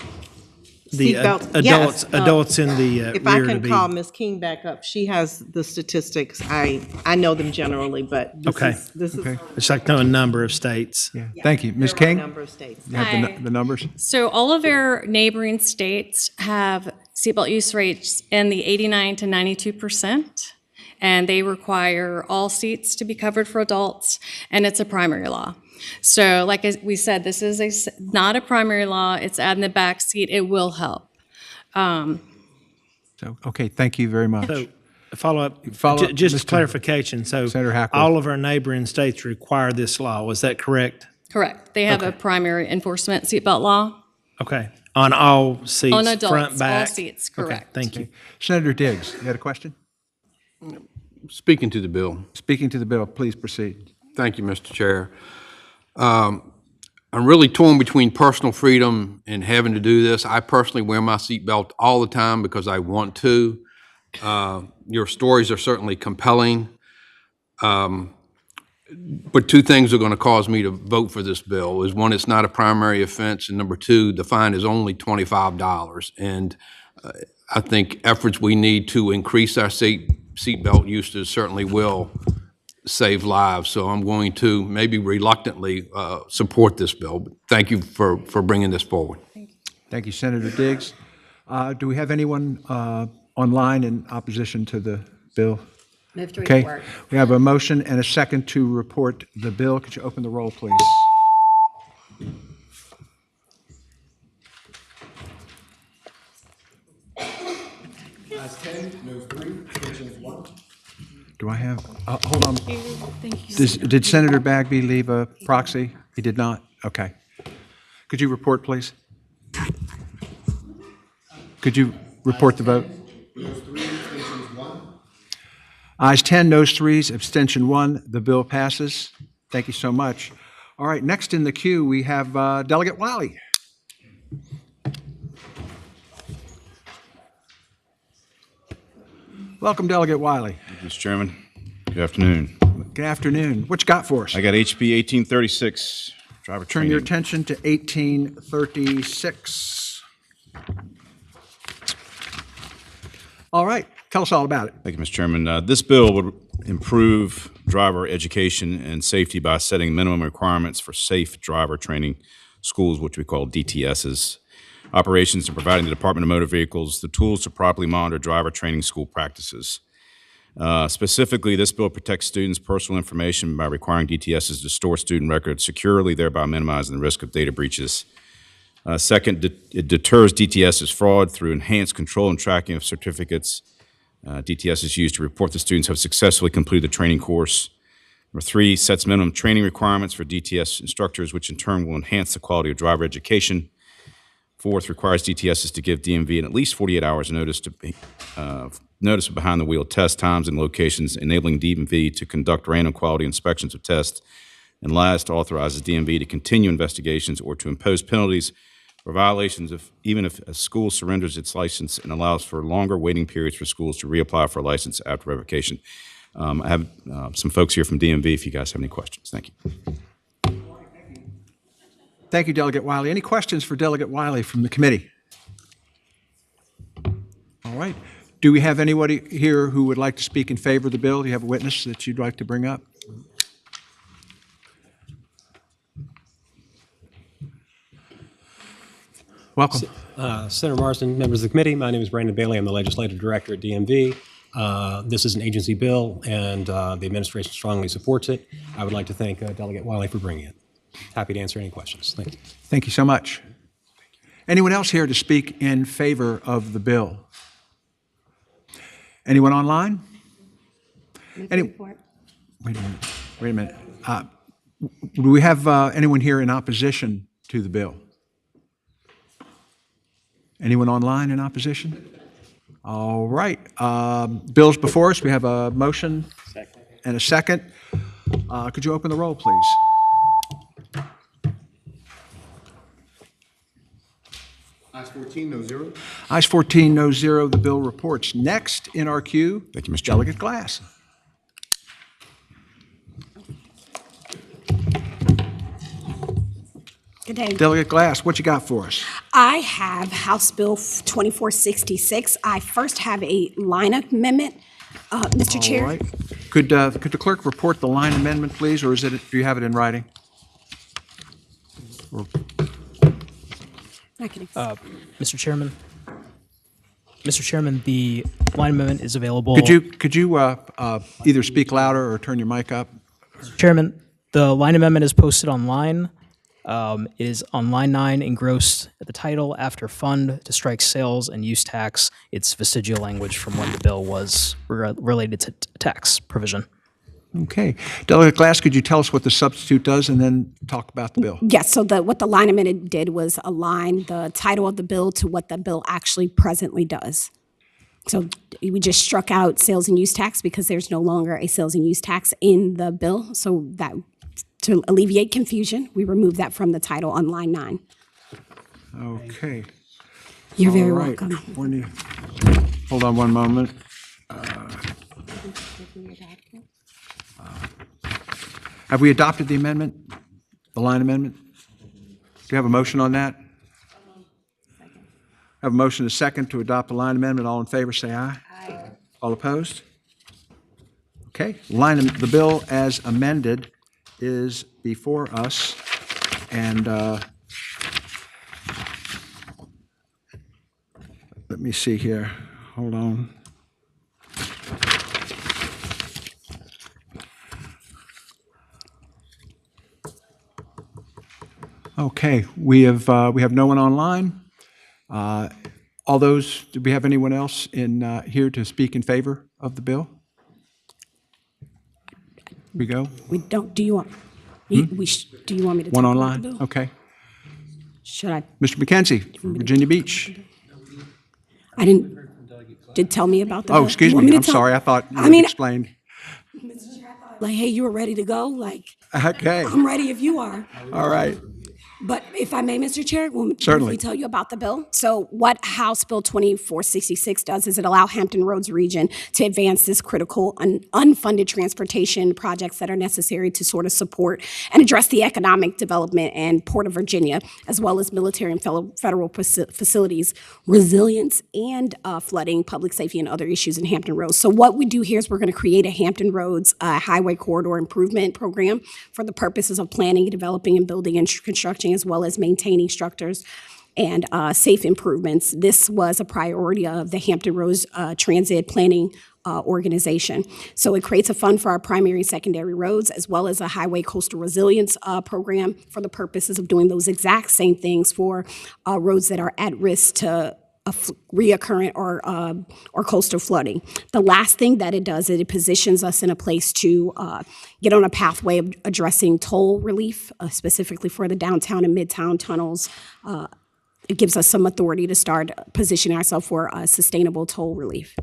The Seatbelt, yes. adults in the If I rear to can be. call Ms. King back up, she has the statistics. I know them generally, but Okay. this is It's like knowing number of states. Thank you. Ms. there are a King? number of states. You have Hi. the numbers? So all of our neighboring states have seatbelt use rates in the 89 to 92%, and they require all seats to be covered for adults, and it's a primary law. So like we said, this is not a primary law. It's adding the back seat. It will help. So, okay, thank you very much. So, follow-up, Follow-up, just Mr. clarification. So Senator Hackworth. all of our neighboring states require this law. Was that correct? Correct. They have a primary enforcement seatbelt law. Okay. On all seats, On adults, front, all back? seats, Okay, correct. thank you. Senator Diggs, you had a question? Speaking to the bill. Speaking to the bill, please proceed. Thank you, Mr. Chair. I'm really torn between personal freedom and having to do this. I personally wear my seatbelt all the time because I want to. Your stories are certainly compelling. But two things are going to cause me to vote for this bill. Is one, it's not a primary offense, and number two, the fine is only $25. And I think efforts we need to increase our seatbelt usage certainly will save lives. So I'm going to maybe reluctantly support this bill. But thank you for bringing this forward. Thank you, Senator Diggs. Do we have anyone online in opposition to the bill? Move to Okay, report. we have a motion and a second to report the bill. Could you open the roll, please? Ayes 10, no 3, abstentions 1. Do I have, hold on. Thank you. Did Senator Bagby leave a proxy? He did not? Okay. Could you report, please? Could you report the vote? Noes 3, abstentions 1. Ayes 10, noes 3, abstention 1. The bill passes. Thank you so much. All right, next in the queue, we have Delegate Wiley. Welcome, Delegate Wiley. Mr. Chairman, good afternoon. Good afternoon. What you got for us? I got HB 1836, driver Turn training. your attention to 1836. All right, tell us all about it. Thank you, Mr. Chairman. This bill would improve driver education and safety by setting minimum requirements for safe driver training schools, which we call DTSs, operations, and providing the Department of Motor Vehicles the tools to properly monitor driver training school practices. Specifically, this bill protects students' personal information by requiring DTSs to store student records securely, thereby minimizing the risk of data breaches. Second, it deters DTSs fraud through enhanced control and tracking of certificates. DTS is used to report that students have successfully completed the training course. Number 3, sets minimum training requirements for DTS instructors, which in turn will enhance the quality of driver education. 4th, requires DTSs to give DMV at least 48 hours notice of behind-the-wheel test times and locations, enabling DMV to conduct random quality inspections of tests. And last, authorizes DMV to continue investigations or to impose penalties for violations even if a school surrenders its license, and allows for longer waiting periods for schools to reapply for a license after revocation. I have some folks here from DMV if you guys have any questions. Thank you. Thank you, Delegate Wiley. Any questions for Delegate Wiley from the committee? All right. Do we have anybody here who would like to speak in favor of the bill? Do you have a witness that you'd like to bring up? Welcome. Senator Marsden, members of the committee, my name is Brandon Bailey. I'm the legislative director at DMV. This is an agency bill, and the administration strongly supports it. I would like to thank Delegate Wiley for bringing it. Happy to answer any questions. Thank you. Thank you so much. Anyone else here to speak in favor of the bill? Anyone online? Wait a minute. Do we have anyone here in opposition to the bill? Anyone online in opposition? All right. Bill's before us. We have a motion and a second. Could you open the roll, please? Ayes 14, no 0. Ayes 14, no 0. The bill reports. Next in our queue, Thank you, Mr. Delegate Glass. Good day. Delegate Glass, what you got for us? I have House Bill 2466. I first have a line amendment. Mr. Chair. All right. Could the clerk report the line amendment, please, or do you have it in writing? Mr. Chairman. Mr. Chairman, the line amendment is available. Could you either speak louder or turn your mic up? Chairman, the line amendment is posted online. It is on line 9, engrossed at the title after fund to strike sales and use tax. It's vestigial language from when the bill was related to tax provision. Okay. Delegate Glass, could you tell us what the substitute does and then talk about the bill? Yes, so what the line amendment did was align the title of the bill to what the bill actually presently does. So we just struck out sales and use tax because there's no longer a sales and use tax in the bill. So that to alleviate confusion, we removed that from the title on line 9. Okay. You're very All right. welcome. Hold on one moment. Have we adopted the amendment, the line amendment? Do you have a motion on that? Have a motion and a second to adopt the line amendment. All in favor, say aye. Aye. All opposed? Okay. The bill as amended is before us, and let me see here. Hold on. Okay, we have no one online. All those, do we have anyone else here to speak in favor of the bill? We go? We don't, do you want, do you want me to talk One about online? the bill? Okay. Should I? Mr. McKenzie, from Virginia Beach. I did tell me about the bill. Oh, excuse You want me, to I'm talk- sorry, I thought you had explained. Like, hey, you were ready to go? Like, Okay, I'm ready if you are. all right. But if I may, Mr. Chair, we'll Certainly. briefly tell you about the bill. So what House Bill 2466 does is it allow Hampton Roads region to advance this critical unfunded transportation projects that are necessary to sort of support and address the economic development and Port of Virginia, as well as military and federal facilities, resilience, and flooding, public safety, and other issues in Hampton Roads. So what we do here is we're going to create a Hampton Roads highway corridor improvement program for the purposes of planning, developing, and building and constructing, as well as maintaining structures and safe improvements. This was a priority of the Hampton Roads Transit Planning organization. So it creates a fund for our primary and secondary roads, as well as a highway coastal resilience program for the purposes of doing those exact same things for roads that are at risk to reoccurrent or coastal flooding. The last thing that it does is it positions us in a place to get on a pathway of addressing toll relief, specifically for the downtown and midtown tunnels. It gives us some authority to start positioning ourselves for sustainable toll relief.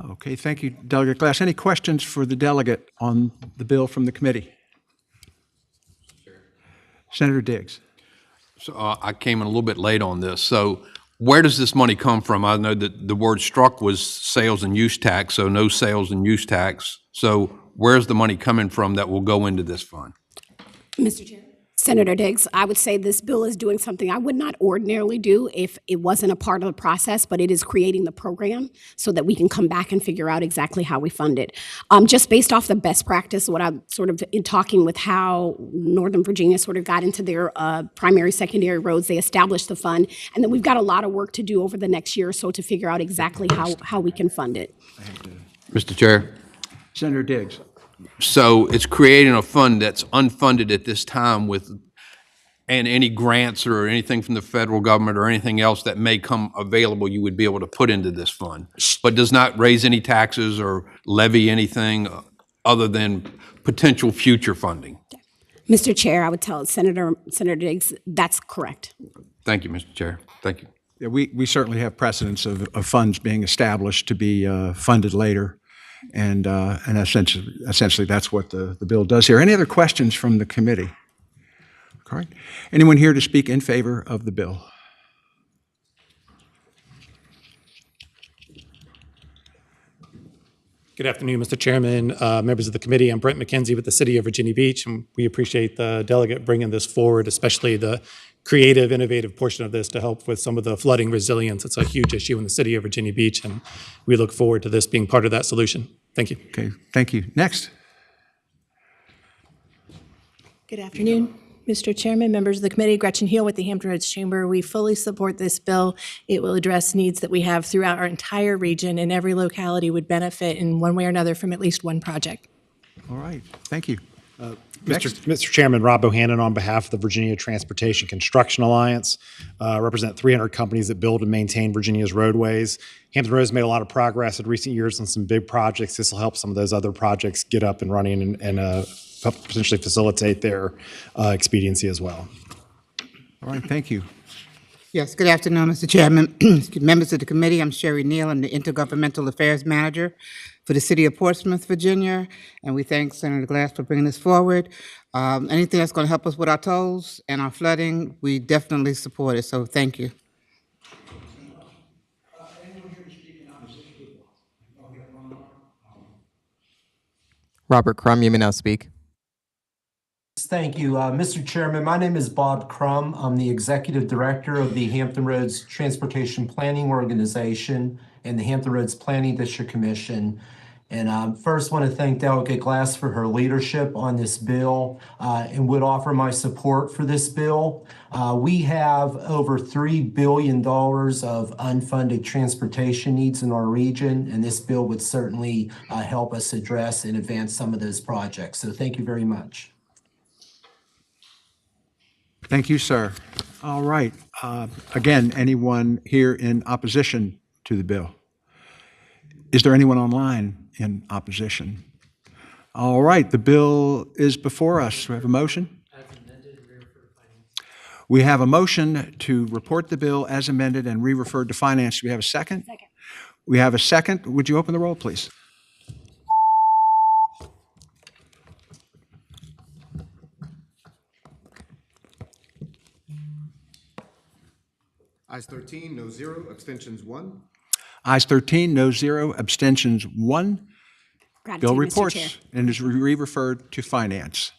Okay, thank you, Delegate Glass. Any questions for the delegate on the bill from the committee? Senator Diggs. So I came in a little bit late on this. So where does this money come from? I know that the word struck was sales and use tax, so no sales and use tax. So where's the money coming from that will go into this fund? Mr. Chair. Senator Diggs, I would say this bill is doing something I would not ordinarily do if it wasn't a part of the process, but it is creating the program so that we can come back and figure out exactly how we fund it. Just based off the best practice, what I'm sort of in talking with how Northern Virginia sort of got into their primary, secondary roads, they established the fund, and then we've got a lot of work to do over the next year or so to figure out exactly how we can fund it. Mr. Chair. Senator Diggs. So it's creating a fund that's unfunded at this time and any grants or anything from the federal government or anything else that may come available you would be able to put into this fund, but does not raise any taxes or levy anything other than potential future funding. Mr. Chair, I would tell Senator Diggs that's correct. Thank you, Mr. Chair. Thank you. Yeah, we certainly have precedents of funds being established to be funded later. And essentially that's what the bill does here. Any other questions from the committee? All right. Anyone here to speak in favor of the bill? Good afternoon, Mr. Chairman, members of the committee. I'm Brent McKenzie with the City of Virginia Beach, and we appreciate the delegate bringing this forward, especially the creative, innovative portion of this to help with some of the flooding resilience. It's a huge issue in the City of Virginia Beach, and we look forward to this being part of that solution. Thank you. Okay, thank you. Next. Good afternoon, Mr. Chairman, members of the committee. Gretchen Heel with the Hampton Roads Chamber. We fully support this bill. It will address needs that we have throughout our entire region, and every locality would benefit in one way or another from at least one project. All right, thank you. Mr. Chairman, Rob Bohannon on behalf of the Virginia Transportation Construction Alliance, represent 300 companies that build and maintain Virginia's roadways. Hampton Roads made a lot of progress in recent years on some big projects. This will help some of those other projects get up and running and potentially facilitate their expediency as well. All right, thank you. Yes, good afternoon, Mr. Chairman, members of the committee. I'm Sherry Neal. I'm the Intergovernmental Affairs Manager for the City of Portsmouth, Virginia, and we thank Senator Glass for bringing this forward. Anything that's going to help us with our tolls and our flooding, we definitely support it, so thank you. Robert Crum, you may now speak. Thank you. Mr. Chairman, my name is Bob Crum. I'm the Executive Director of the Hampton Roads Transportation Planning Organization and the Hampton Roads Planning District Commission. And first want to thank Delegate Glass for her leadership on this bill and would offer my support for this bill. We have over $3 billion of unfunded transportation needs in our region, and this bill would certainly help us address and advance some of those projects. So thank you very much. Thank you, sir. All right. Again, anyone here in opposition to the bill? Is there anyone online in opposition? All right, the bill is before us. We have a motion? We have a motion to report the bill as amended and re-referred to finance. Do we have a second? Second. We have a second. Would you open the roll, please? Ayes 13, no 0, abstentions 1. Ayes 13, no 0, abstentions 1. Gratitude, Bill Mr. reports Chair. and is re-referred to finance.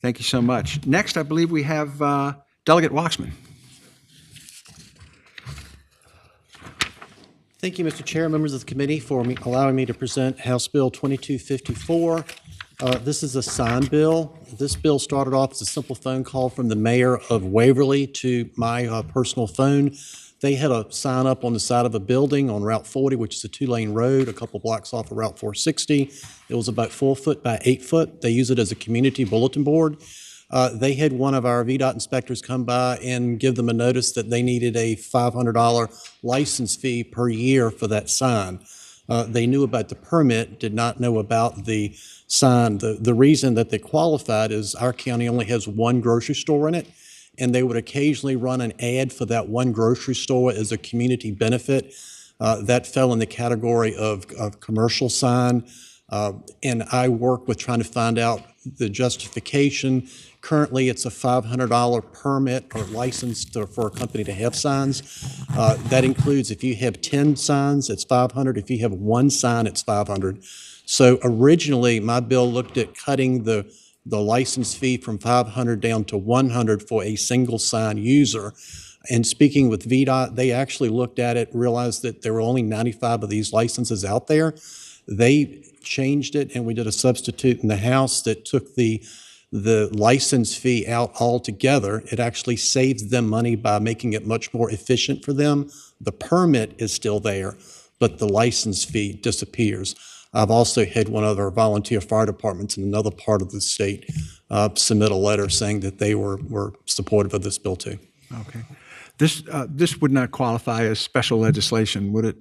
Thank you so much. Next, I believe we have Delegate Waxman. Thank you, Mr. Chair, members of the committee, for allowing me to present House Bill 2254. This is a sign bill. This bill started off as a simple phone call from the mayor of Waverly to my personal phone. They had a sign up on the side of a building on Route 40, which is a 2-lane road, a couple blocks off of Route 460. It was about 4 foot by 8 foot. They use it as a community bulletin board. They had one of our VDOT inspectors come by and give them a notice that they needed a $500 license fee per year for that sign. They knew about the permit, did not know about the sign. The reason that they qualified is our county only has one grocery store in it, and they would occasionally run an ad for that one grocery store as a community benefit. That fell in the category of commercial sign, and I work with trying to find out the justification. Currently, it's a $500 permit or license for a company to have signs. That includes if you have 10 signs, it's $500. If you have one sign, it's $500. So originally, my bill looked at cutting the license fee from $500 down to $100 for a single sign user. And speaking with VDOT, they actually looked at it, realized that there were only 95 of these licenses out there. They changed it, and we did a substitute in the House that took the license fee out altogether. It actually saves them money by making it much more efficient for them. The permit is still there, but the license fee disappears. I've also had one of our volunteer fire departments in another part of the state submit a letter saying that they were supportive of this bill too. Okay. This would not qualify as special legislation, would it?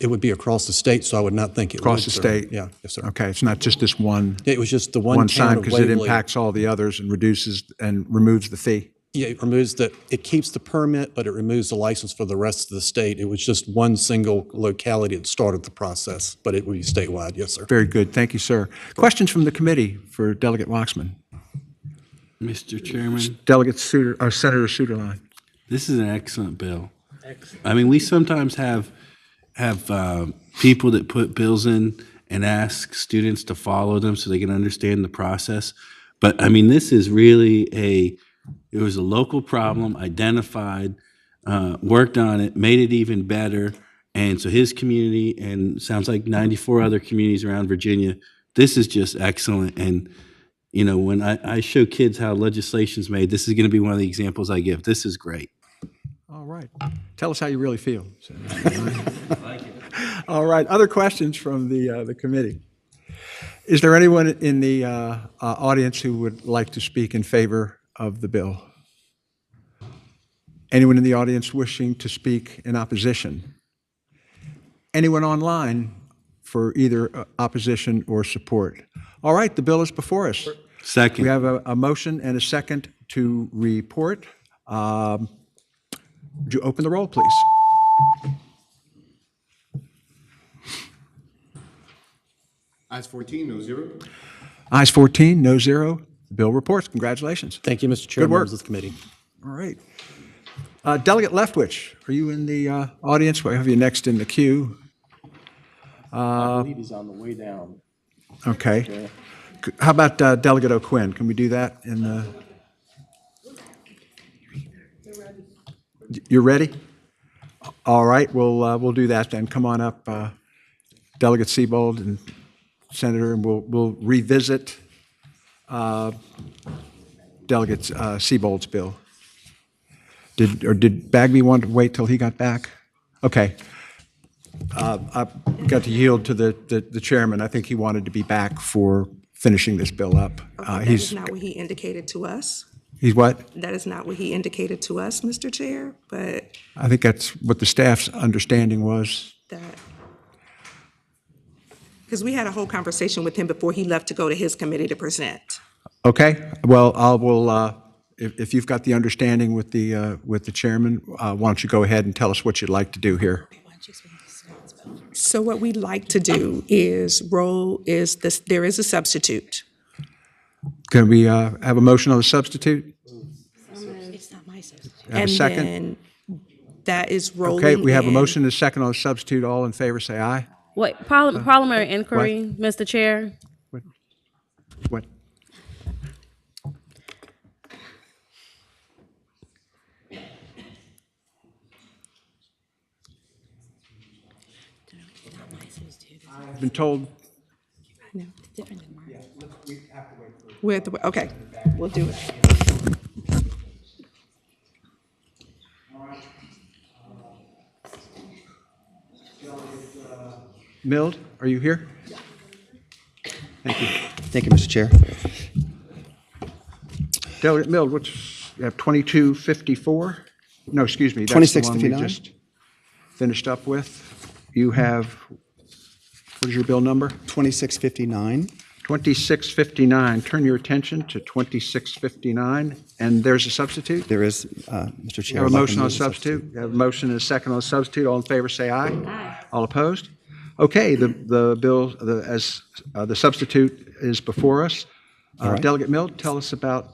It would be across the state, so I would not think it would. Across the state? Yeah, yes, sir. Okay, it's not just this one. It was just the one sign, town of because it Waverly. impacts all the others and reduces and removes the fee. Yeah, it keeps the permit, but it removes the license for the rest of the state. It was just one single locality that started the process, but it would be statewide, yes, sir. Very good, thank you, sir. Questions from the committee for Delegate Waxman? Mr. Chairman. Delegate Senator Suderline. This is an excellent bill. Excellent. I mean, we sometimes have have people that put bills in and ask students to follow them so they can understand the process. But I mean, this is really it was a local problem, identified, worked on it, made it even better. And so his community, and sounds like 94 other communities around Virginia, this is just excellent. And, you know, when I show kids how legislation's made, this is going to be one of the examples I give. This is great. All right. Tell us how you really feel. All right. Other questions from the committee? Is there anyone in the audience who would like to speak in favor of the bill? Anyone in the audience wishing to speak in opposition? Anyone online for either opposition or support? All right, the bill is before us. Second. We have a motion and a second to report. Would you open the roll, please? Ayes 14, no zero. Ayes 14, no zero. The bill reports. Congratulations. Thank you, Mr. Chair, Good work. members of the committee. All right. Delegate Leftwich, are you in the audience? We'll have you next in the queue. I believe he's on the way down. Okay. How about Delegate O'Quinn? Can we do that in the? You're ready? All right, we'll do that then. Come on up, Delegate Siebold and Senator, and we'll revisit Delegate Siebold's bill. Did Bagby want to wait till he got back? Okay. I got to yield to the chairman. I think he wanted to be back for finishing this bill up. That is not what he indicated to us. He's what? That is not what he indicated to us, Mr. Chair, but I think that's what the staff's understanding was. that, because we had a whole conversation with him before he left to go to his committee to present. Okay, well, if you've got the understanding with the chairman, why don't you go ahead and tell us what you'd like to do here? So what we'd like to do is there is a substitute. Can we have a motion on the substitute? It's not my substitute. Have a second? That is rolling Okay, we have a in. motion and a second on the substitute. All in favor, say aye. Wait, parliamentary inquiry, Mr. Chair. What? I've been told. No, it's different than mine. Okay, we'll do it. Mild, are you here? Thank you. Thank you, Mr. Chair. Delegate Mild, you have 2254? No, excuse me. That's the one we 2659. just finished up with. You have, what is your bill number? 2659. 2659. Turn your attention to 2659. And there's a substitute? There is, Mr. You Chair. have a I'd like to motion on move the substitute? You have a motion and a second on substitute. All in favor, say aye. Aye. All opposed? Okay, the bill, the substitute is before us. All right. Delegate Mild, tell us about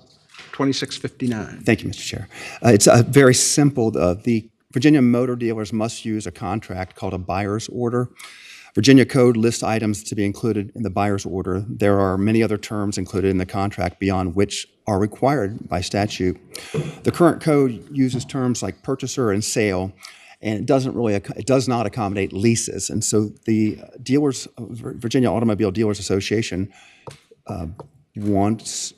2659. Thank you, Mr. Chair. It's very simple. The Virginia motor dealers must use a contract called a buyer's order. Virginia code lists items to be included in the buyer's order. There are many other terms included in the contract beyond which are required by statute. The current code uses terms like purchaser and sale, and it does not accommodate leases. And so the Virginia Automobile Dealers Association wants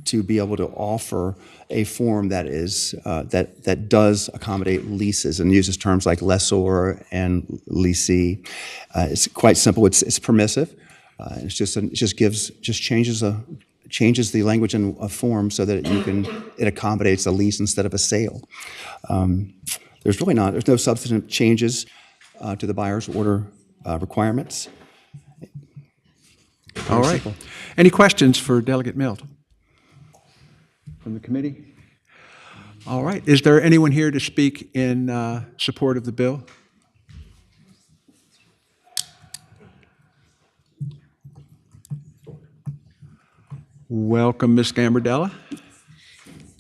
to be able to offer a form that is that does accommodate leases and uses terms like lessor and leasee. It's quite simple. It's permissive. It just changes the language in a form so that it accommodates a lease instead of a sale. There's no substantive changes to the buyer's order requirements. All right. Simple. Any questions for Delegate Mild from the committee? All right. Is there anyone here to speak in support of the bill? Welcome, Ms. Gambardella.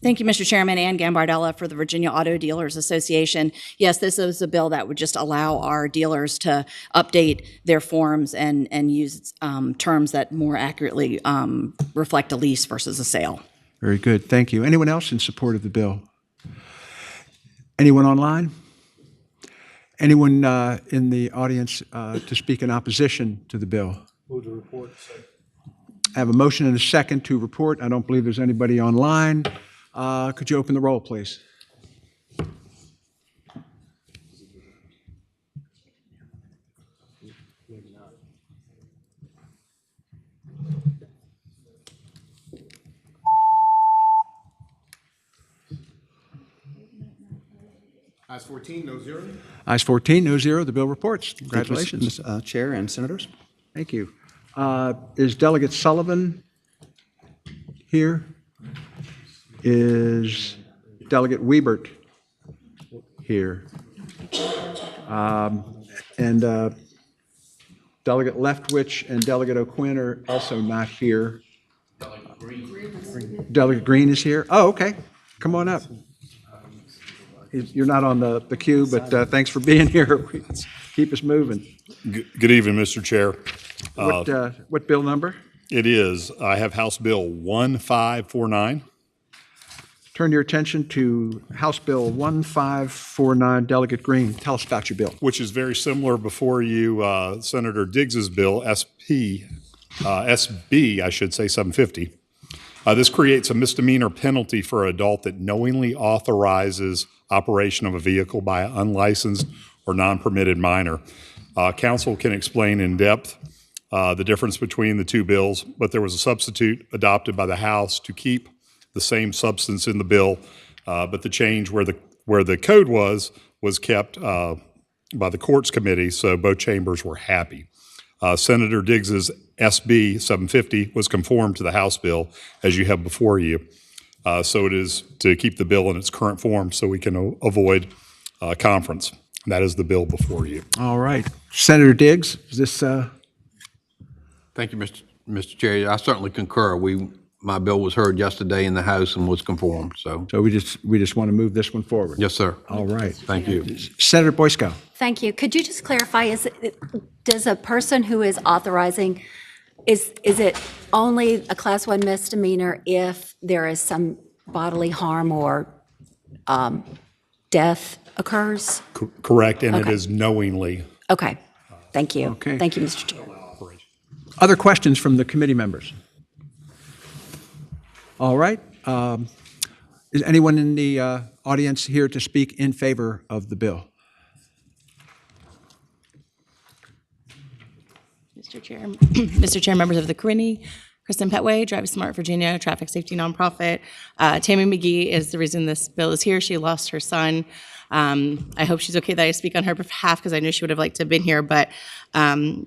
Thank you, Mr. Chairman. Ann Gambardella for the Virginia Auto Dealers Association. Yes, this is a bill that would just allow our dealers to update their forms and use terms that more accurately reflect a lease versus a sale. Very good. Thank you. Anyone else in support of the bill? Anyone online? Anyone in the audience to speak in opposition to the bill? Move to report. I have a motion and a second to report. I don't believe there's anybody online. Could you open the roll, please? Ayes 14, no zero. Ayes 14, no zero. The bill reports. Congratulations. Thank you, Mr. Chair and Senators. Thank you. Is Delegate Sullivan here? Is Delegate Wiebert here? And Delegate Leftwich and Delegate O'Quinn are also not here. Delegate Green is here? Oh, okay. Come on up. You're not on the queue, but thanks for being here. Let's keep us moving. Good evening, Mr. Chair. What bill number? It is, I have House Bill 1549. Turn your attention to House Bill 1549, Delegate Green. Tell us about your bill. Which is very similar before you, Senator Diggs's bill, SB, I should say, 750. This creates a misdemeanor penalty for an adult that knowingly authorizes operation of a vehicle by an unlicensed or non-permitted minor. Council can explain in depth the difference between the two bills, but there was a substitute adopted by the House to keep the same substance in the bill, but the change where the code was kept by the courts committee, so both chambers were happy. Senator Diggs's SB 750 was conformed to the House bill, as you have before you. So it is to keep the bill in its current form so we can avoid conference. That is the bill before you. All right. Senator Diggs, is this... Thank you, Mr. Chair. I certainly concur. My bill was heard yesterday in the House and was conformed, so. So we just want to move this one forward? Yes, sir. All right. Thank you. Senator Boysko. Thank you. Could you just clarify, does a person who is authorizing, is it only a Class 1 misdemeanor if there is some bodily harm or death occurs? Correct, and it Okay. is knowingly. Okay. Thank you. Okay. Thank you, Mr. Chair. Other questions from the committee members? All right. Is anyone in the audience here to speak in favor of the bill? Mr. Chair, Mr. Chair, members of the committee, Kristen Petway, Drive Smart Virginia, traffic safety nonprofit. Tammy McGee is the reason this bill is here. She lost her son. I hope she's okay that I speak on her behalf because I knew she would have liked to have been here, but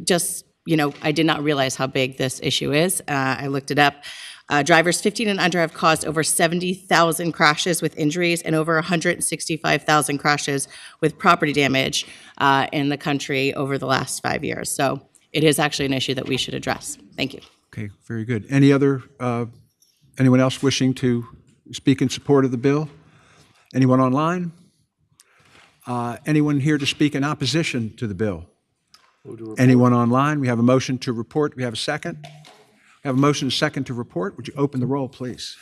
just, you know, I did not realize how big this issue is. I looked it up. Drivers 15 and under have caused over 70,000 crashes with injuries and over 165,000 crashes with property damage in the country over the last 5 years. So it is actually an issue that we should address. Thank you. Okay, very good. Anyone else wishing to speak in support of the bill? Anyone online? Anyone here to speak in opposition to the bill? Anyone online? We have a motion to report. We have a second. We have a motion and a second to report. Would you open the roll, please?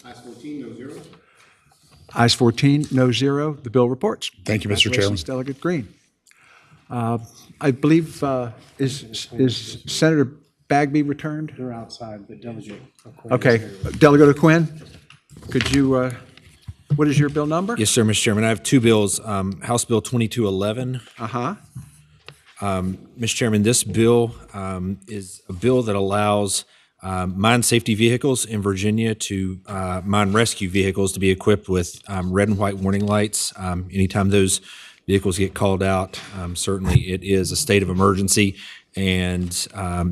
Ayes 14, no zero. Ayes 14, no zero. The bill reports. Thank you, Mr. Chairman. Congratulations, Delegate Green. I believe, is Senator Bagby returned? They're outside, but Delegate O'Quinn Okay. is here. Delegate O'Quinn, could you, what is your bill number? Yes, sir, Mr. Chairman. I have two bills. House Bill 2211. Uh-huh. Mr. Chairman, this bill is a bill that allows mine safety vehicles in Virginia to mine rescue vehicles to be equipped with red and white warning lights. Anytime those vehicles get called out, certainly it is a state of emergency, and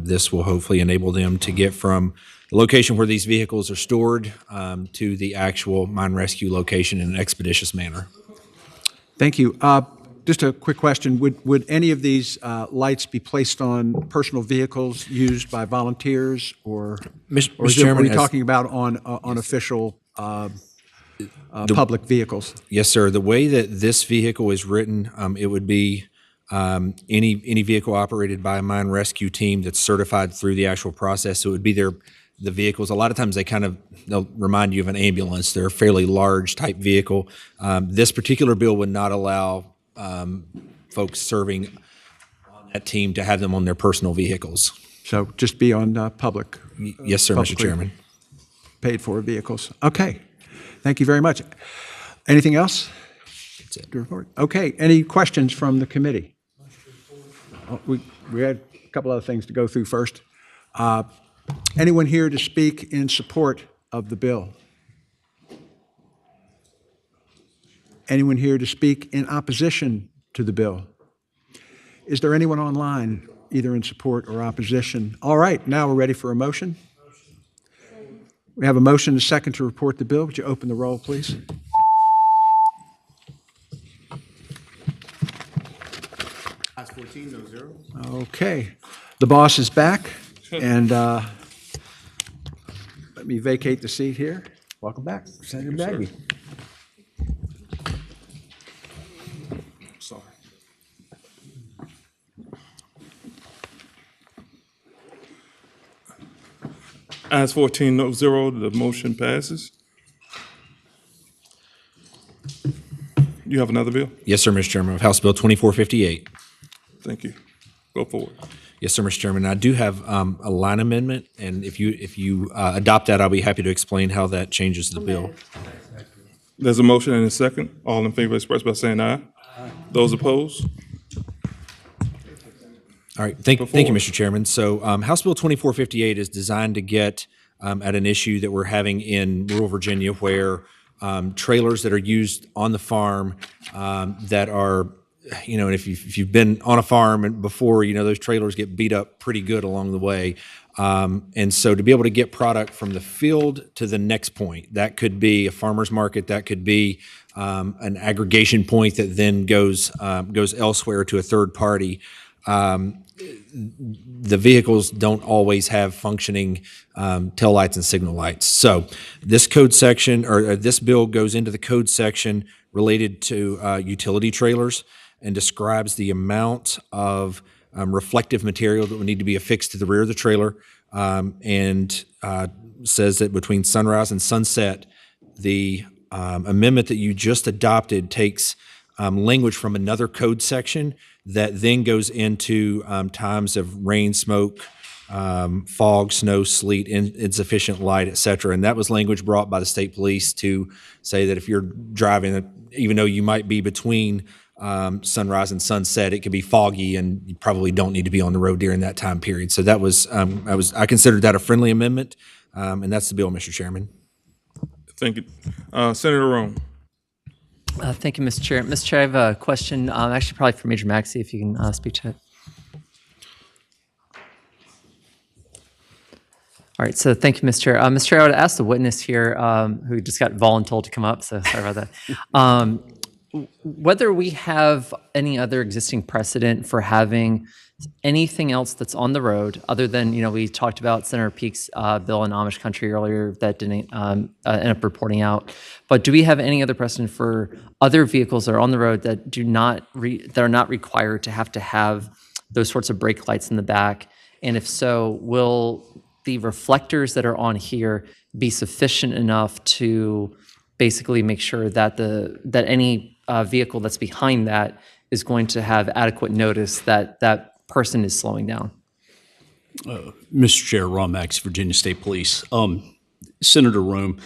this will hopefully enable them to get from the location where these vehicles are stored to the actual mine rescue location in an expeditious manner. Thank you. Just a quick question. Would any of these lights be placed on personal vehicles used by volunteers or Mr. are we Chairman, talking about on official public vehicles? Yes, sir. The way that this vehicle is written, it would be any vehicle operated by a mine rescue team that's certified through the actual process. So it would be the vehicles. A lot of times they'll remind you of an ambulance. They're a fairly large type vehicle. This particular bill would not allow folks serving on that team to have them on their personal vehicles. So just be on public. Yes, sir, Mr. Chairman. Paid for vehicles. Okay. Thank you very much. Anything else? That's it. To report? Okay. Any questions from the committee? Oh, we had a couple other things to go through first. Anyone here to speak in support of the bill? Anyone here to speak in opposition to the bill? Is there anyone online, either in support or opposition? All right, now we're ready for a motion. We have a motion and a second to report the bill. Would you open the roll, please? Ayes 14, no zero. Okay. The boss is back, and let me vacate the seat here. Welcome back, Senator Bagby. Sorry. Ayes 14, no zero, the motion passes. You have another bill? Yes, sir, Mr. Chairman. Of House Bill 2458. Thank you. Go forward. Yes, sir, Mr. Chairman. I do have a line amendment, and if you adopt that, I'll be happy to explain how that changes the bill. There's a motion and a second. All in favor express by saying aye. Those opposed? All right. Thank you, Mr. Chairman. So House Bill 2458 is designed to get at an issue that we're having in rural Virginia where trailers that are used on the farm that are, and if you've been on a farm before, those trailers get beat up pretty good along the way. And so to be able to get product from the field to the next point, that could be a farmer's market, that could be an aggregation point that then goes elsewhere to a third party. The vehicles don't always have functioning tail lights and signal lights. So this code section, or this bill goes into the code section related to utility trailers and describes the amount of reflective material that would need to be affixed to the rear of the trailer, and says that between sunrise and sunset, the amendment that you just adopted takes language from another code section that then goes into times of rain, smoke, fog, snow, sleet, insufficient light, et cetera. And that was language brought by the state police to say that if you're driving, even though you might be between sunrise and sunset, it could be foggy and you probably don't need to be on the road during that time period. So that was, I considered that a friendly amendment, and that's the bill, Mr. Chairman. Thank you. Senator Roan. Thank you, Mr. Chair. Mr. Chair, I have a question, actually probably for Major Maxey, if you can speak to it. All right, so thank you, Mr. Chair. Mr. Chair, I would ask the witness here, who just got voluntold to come up, so sorry about that, whether we have any other existing precedent for having anything else that's on the road other than, we talked about Senator Peake's bill in Amish country earlier that didn't end up reporting out. But do we have any other precedent for other vehicles that are on the road that that are not required to have those sorts of brake lights in the back? And if so, will the reflectors that are on here be sufficient enough to basically make sure that that any vehicle that's behind that is going to have adequate notice that that person is slowing down? Mr. Chair, Ron Max, Virginia State Police. Senator Rome,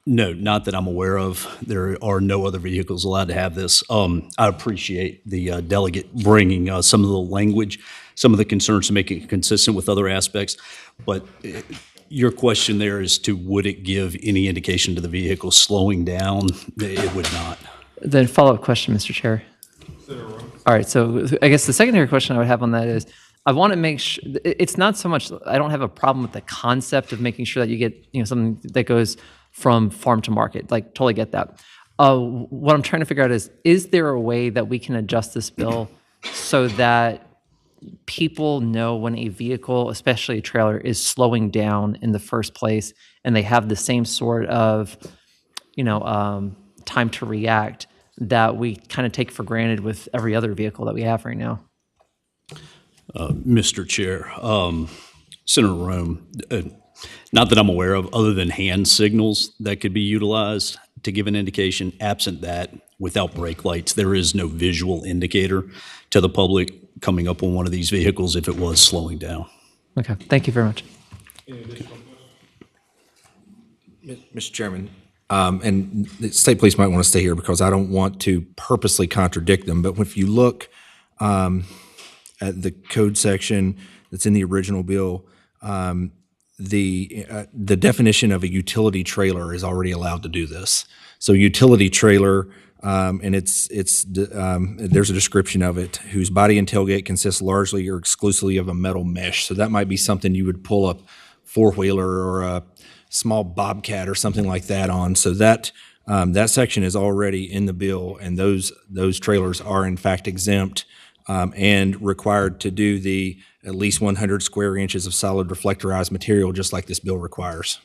no, not that I'm aware of. There are no other vehicles allowed to have this. I appreciate the delegate bringing some of the language, some of the concerns to make it consistent with other aspects. But your question there is to would it give any indication to the vehicle slowing down? It would not. Then follow-up question, Mr. Chair. All right, so I guess the secondary question I would have on that is, I want to make sure, it's not so much, I don't have a problem with the concept of making sure that you get, something that goes from farm to market, like totally get that. What I'm trying to figure out is there a way that we can adjust this bill so that people know when a vehicle, especially a trailer, is slowing down in the first place, and they have the same sort of, time to react that we kind of take for granted with every other vehicle that we have right now? Mr. Chair, Senator Rome, not that I'm aware of, other than hand signals that could be utilized to give an indication. Absent that, without brake lights, there is no visual indicator to the public coming up on one of these vehicles if it was slowing down. Okay, thank you very much. Mr. Chairman, and the state police might want to stay here because I don't want to purposely contradict them, but if you look at the code section that's in the original bill, the definition of a utility trailer is already allowed to do this. So utility trailer, and there's a description of it, whose body and tailgate consists largely or exclusively of a metal mesh. So that might be something you would pull a four-wheeler or a small Bobcat or something like that on. So that section is already in the bill, and those trailers are in fact exempt and required to do the at least 100 square inches of solid reflectorized material, just like this bill requires.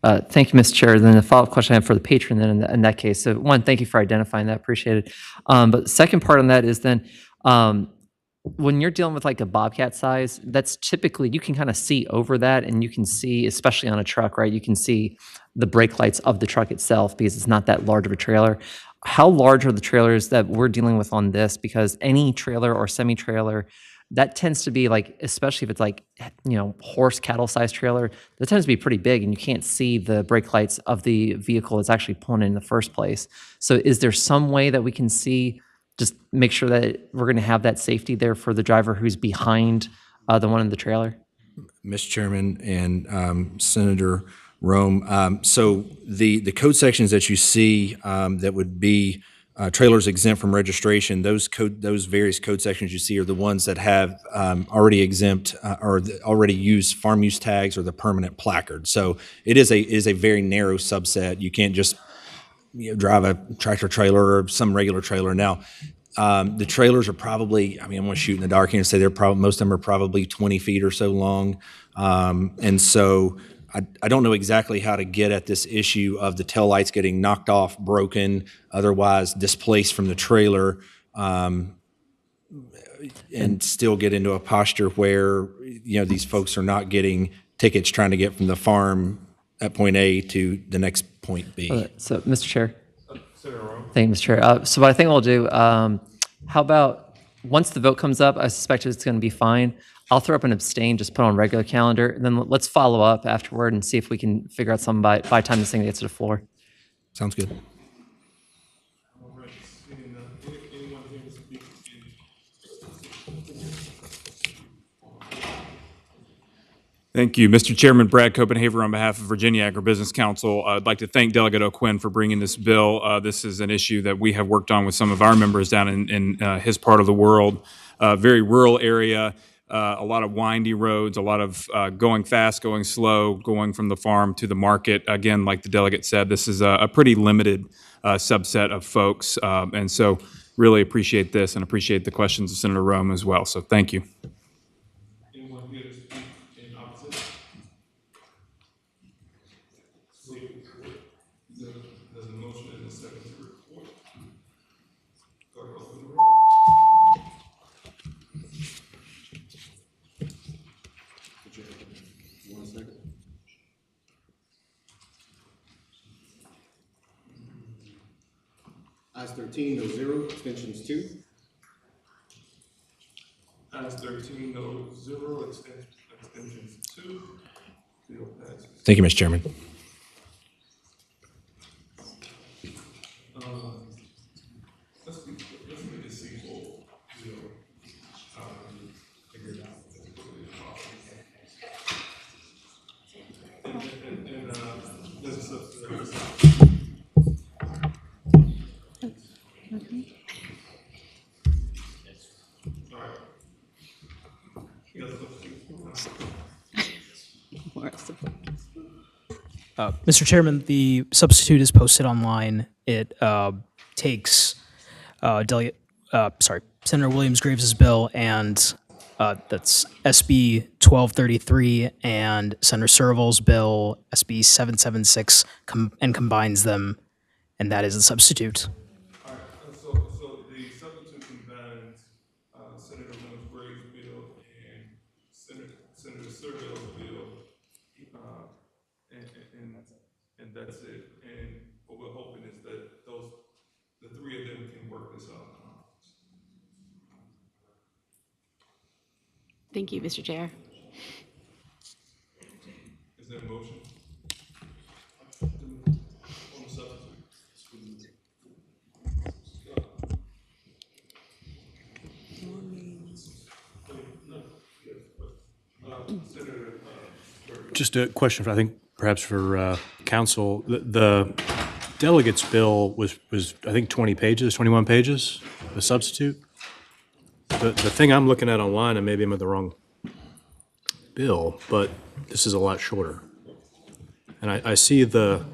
Thank you, Mr. Chair. Then the follow-up question I have for the patron then in that case. So one, thank you for identifying that. Appreciate it. But the second part on that is then when you're dealing with like a Bobcat size, that's typically, you can kind of see over that, and you can see, especially on a truck, right? You can see the brake lights of the truck itself because it's not that large of a trailer. How large are the trailers that we're dealing with on this? Because any trailer or semi-trailer, that tends to be like, especially if it's like, horse cattle size trailer, that tends to be pretty big, and you can't see the brake lights of the vehicle it's actually pulling in the first place. So is there some way that we can see, just make sure that we're going to have that safety there for the driver who's behind the one in the trailer? Mr. Chairman and Senator Rome, so the code sections that you see that would be trailers exempt from registration, those various code sections you see are the ones that have already exempt or already use farm use tags or the permanent placard. So it is a very narrow subset. You can't just drive a tractor trailer or some regular trailer. Now, the trailers are probably, I'm going to shoot in the dark here and say most of them are probably 20 feet or so long. And so I don't know exactly how to get at this issue of the taillights getting knocked off, broken, otherwise displaced from the trailer, and still get into a posture where, these folks are not getting tickets trying to get from the farm at point A to the next point B. So, Mr. Chair. Thank you, Mr. Chair. So what I think we'll do, how about once the vote comes up, I suspect it's going to be fine. I'll throw up an abstain, just put on regular calendar, and then let's follow up afterward and see if we can figure out something by the time this thing gets to the floor. Sounds good. Thank you. Mr. Chairman, Brad Copenhaver on behalf of Virginia Agribusiness Council. I'd like to thank Delegate O'Quinn for bringing this bill. This is an issue that we have worked on with some of our members down in his part of the world. Very rural area, a lot of windy roads, a lot of going fast, going slow, going from the farm to the market. Again, like the delegate said, this is a pretty limited subset of folks. And so really appreciate this and appreciate the questions of Senator Rome as well. So thank you. Ayes 13, no 0, extensions 2. Ayes 13, no 0, extensions 2. Bill passes. Thank you, Mr. Chairman. Let's get this sequel. Figure it out. And there's a substitute. Mr. Chairman, the substitute is posted online. It takes Senator Williams Graves' bill, and that's SB 1233, and Senator Serval's bill, SB 776, and combines them, and that is the substitute. So the substitute combines Senator Williams Graves' bill and Senator Serval's bill, and that's it. And what we're hoping is that the three of them can work this out. Thank you, Mr. Chair. Is there a motion? On the substitute. Just a question, I think, perhaps for council. The delegates' bill was I think 20 pages, 21 pages, the substitute. The thing I'm looking at online, and maybe I'm at the wrong bill, but this is a lot shorter. And I see the...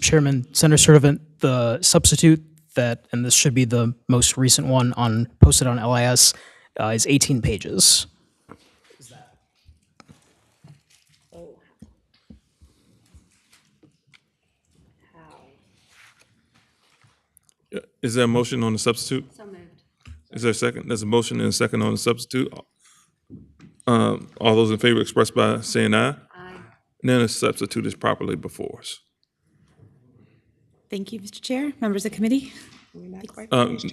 Chairman, Senator Servant, the substitute that, and this should be the most recent one posted on LIS, is 18 pages. Is there a motion on the substitute? So moved. Is there a second? There's a motion and a second on the substitute. All those in favor express by saying aye. Aye. And then the substitute is properly before us. Thank you, Mr. Chair, members of committee. We're not quite No, hold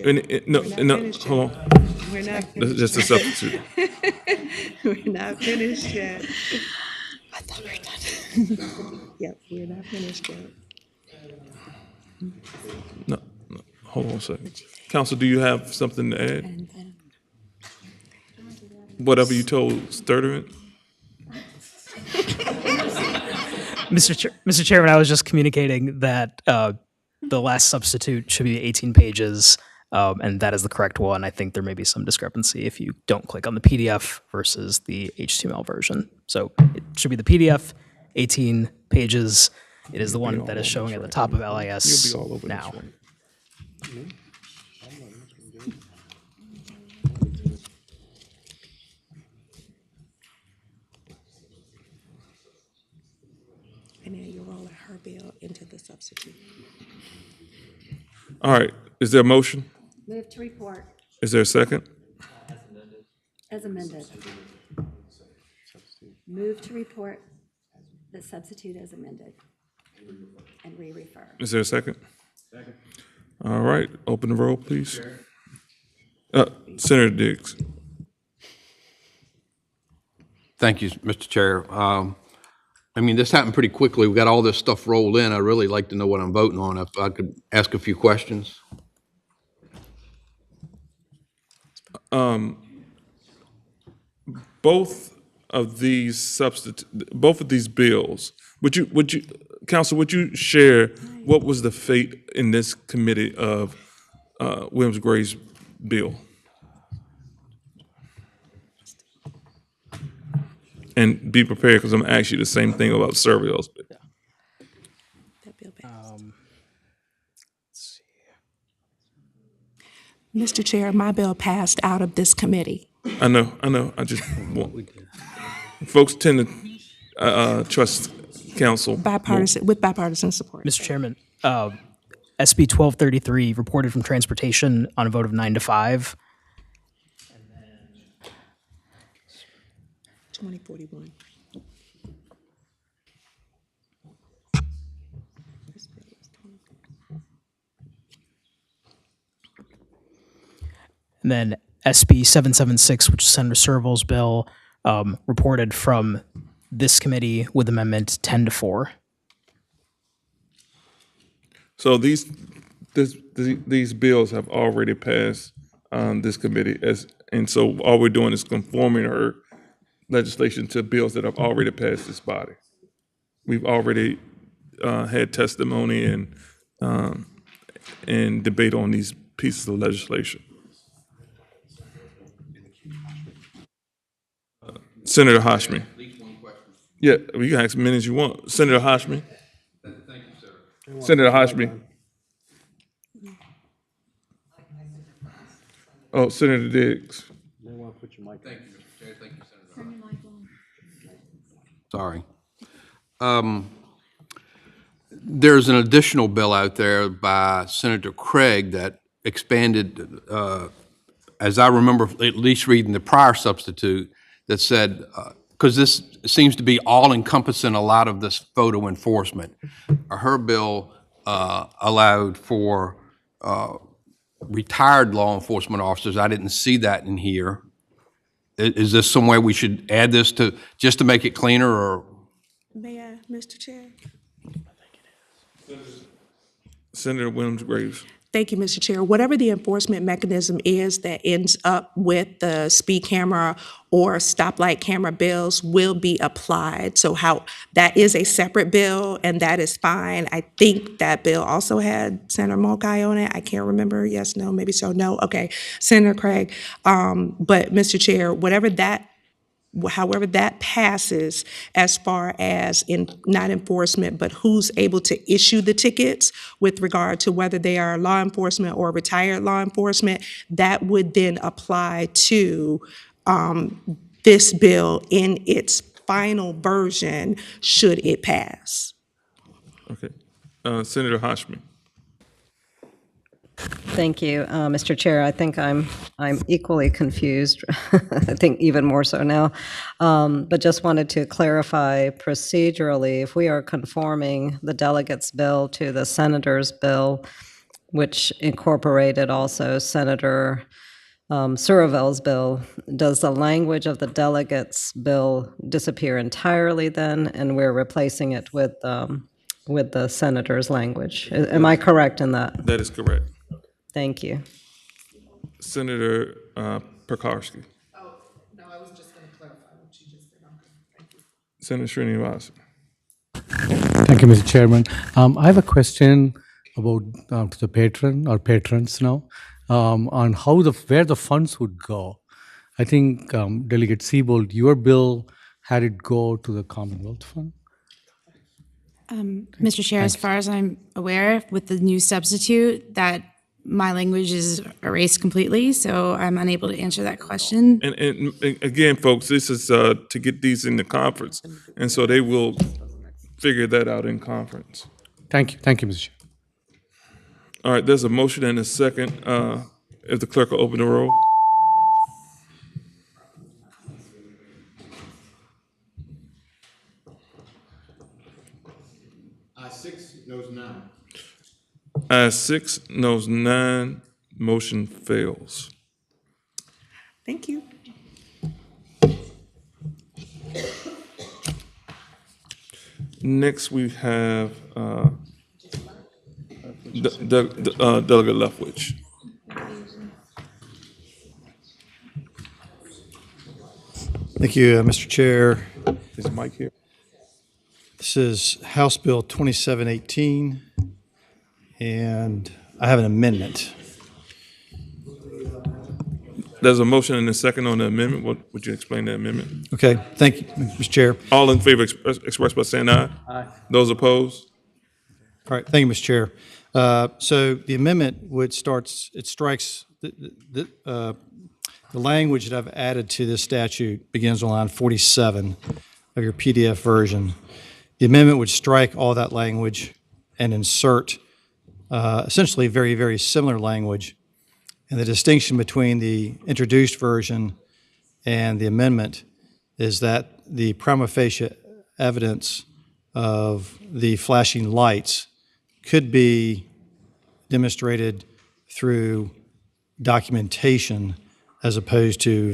on. We're not That's just a substitute. We're not finished yet. I thought we were done. Yep, we're not finished yet. No, hold on a second. Council, do you have something to add? Whatever you told Sturtevant? Mr. Chairman, I was just communicating that the last substitute should be 18 pages, and that is the correct one. I think there may be some discrepancy if you don't click on the PDF versus the HTML version. So it should be the PDF, 18 pages. It is the one that is showing at the top of LIS now. And then you're rolling her bill into the substitute. All right, is there a motion? Move to report Is there a second? as amended. Move to report the substitute as amended and re-refer. Is there a second? Second. All right, open the roll, please. Senator Diggs. Thank you, Mr. Chair. I mean, this happened pretty quickly. We got all this stuff rolled in. I'd really like to know what I'm voting on. If I could ask a few questions. Both of these bills, Council, would you share what was the fate in this committee of Williams Graves' bill? And be prepared, because I'm going to ask you the same thing about Serval's bill. Mr. Chair, my bill passed out of this committee. I know. I just want, folks tend to trust council. With bipartisan support. Mr. Chairman, SB 1233 reported from Transportation on a vote of 9-5. 2041. And then SB 776, which is Senator Serval's bill, reported from this committee with amendment 10-4. So these bills have already passed this committee, and so all we're doing is conforming our legislation to bills that have already passed this body. We've already had testimony and debate on these pieces of legislation. Senator Hashmi. Yeah, you can ask as many as you want. Senator Hashmi. Thank you, sir. Senator Hashmi. Oh, Senator Diggs. Thank you, Mr. Chair. Thank you, Senator. Sorry. There's an additional bill out there by Senator Craig that expanded, as I remember, at least reading the prior substitute, that said, because this seems to be all-encompassing a lot of this photo enforcement. Her bill allowed for retired law enforcement officers. I didn't see that in here. Is this some way we should add this to, just to make it cleaner, or? May I, Mr. Chair? Senator Williams Graves. Thank you, Mr. Chair. Whatever the enforcement mechanism is that ends up with the speed camera or stoplight camera bills will be applied. So how, that is a separate bill, and that is fine. I think that bill also had Senator Mulcahy on it. I can't remember. Yes, no, maybe so. No. Okay. Senator Craig. But Mr. Chair, however that passes, as far as in not enforcement, but who's able to issue the tickets with regard to whether they are law enforcement or retired law enforcement, that would then apply to this bill in its final version, should it pass. Okay. Senator Hashmi. Thank you, Mr. Chair. I think I'm equally confused. I think even more so now. But just wanted to clarify procedurally, if we are conforming the delegates' bill to the senator's bill, which incorporated also Senator Suravel's bill, does the language of the delegates' bill disappear entirely then, and we're replacing it with the senator's language? Am I correct in that? That is correct. Thank you. Senator Prakarsky. Oh, no, I was just going to clarify what she just said. Thank you. Senator Srinivas. Thank you, Mr. Chairman. I have a question about to the patron or patrons now on how where the funds would go. I think Delegate Siebold, your bill had it go to the Commonwealth Fund. Mr. Chair, as far as I'm aware, with the new substitute, that my language is erased completely, so I'm unable to answer that question. And again, folks, this is to get these in the conference, and so they will figure that out in conference. Thank you, Mr. Chair. All right, there's a motion and a second. If the clerk will open the roll. Ayes 6, noes 9. Ayes 6, noes 9, motion fails. Thank you. Next, we have Delegate Leftwich. Thank you, Mr. Chair. Is Mike here? This is House Bill 2718, and I have an amendment. There's a motion and a second on the amendment. What would you explain the amendment? Okay, thank you, Mr. Chair. All in favor express by saying aye. Aye. Those opposed? All right, thank you, Mr. Chair. So the amendment strikes the language that I've added to this statute begins on line 47 of your PDF version. The amendment would strike all that language and insert essentially very, very similar language. And the distinction between the introduced version and the amendment is that the prima facie evidence of the flashing lights could be demonstrated through documentation as opposed to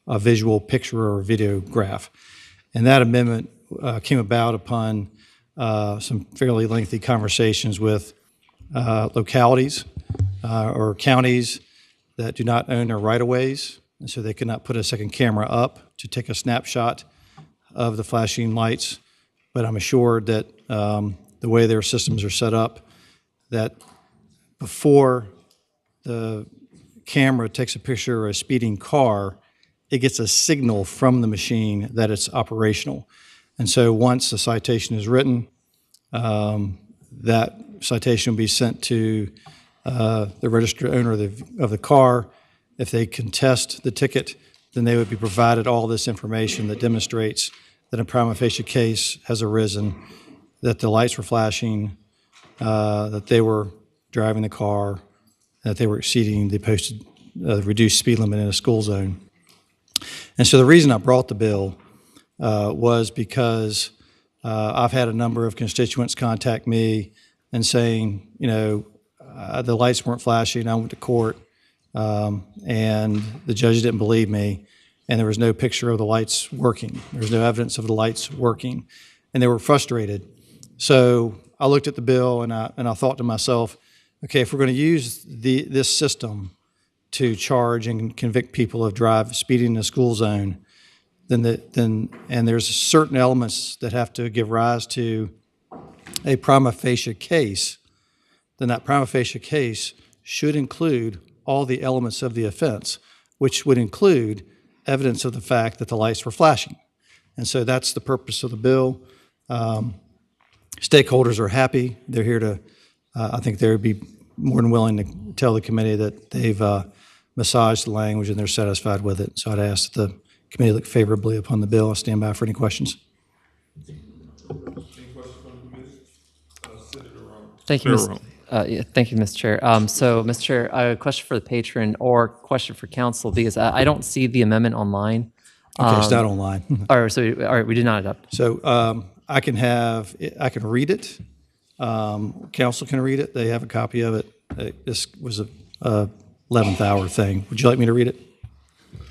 a visual picture or videograph. And that amendment came about upon some fairly lengthy conversations with localities or counties that do not own their right-of-ways, and so they could not put a second camera up to take a snapshot of the flashing lights. But I'm assured that the way their systems are set up, that before the camera takes a picture of a speeding car, it gets a signal from the machine that it's operational. And so once the citation is written, that citation will be sent to the registered owner of the car. If they contest the ticket, then they would be provided all this information that demonstrates that a prima facie case has arisen, that the lights were flashing, that they were driving the car, that they were exceeding the posted reduced speed limit in a school zone. And so the reason I brought the bill was because I've had a number of constituents contact me and saying, you know, the lights weren't flashing. I went to court and the judge didn't believe me, and there was no picture of the lights working. There was no evidence of the lights working, and they were frustrated. So I looked at the bill and I thought to myself, okay, if we're going to use this system to charge and convict people of speeding in a school zone, and there's certain elements that have to give rise to a prima facie case, then that prima facie case should include all the elements of the offense, which would include evidence of the fact that the lights were flashing. And so that's the purpose of the bill. Stakeholders are happy. They're here to, I think they would be more than willing to tell the committee that they've massaged the language and they're satisfied with it. So I'd ask that the committee look favorably upon the bill. I'll stand by for any questions. Thank you, thank you, Mr. Chair. So, Mr. Chair, I have a question for the patron or question for council because I don't see the amendment online. Okay, it's not online. All right, we did not adopt. So I can read it. Council can read it. They have a copy of it. This was a 11th hour thing. Would you like me to read it?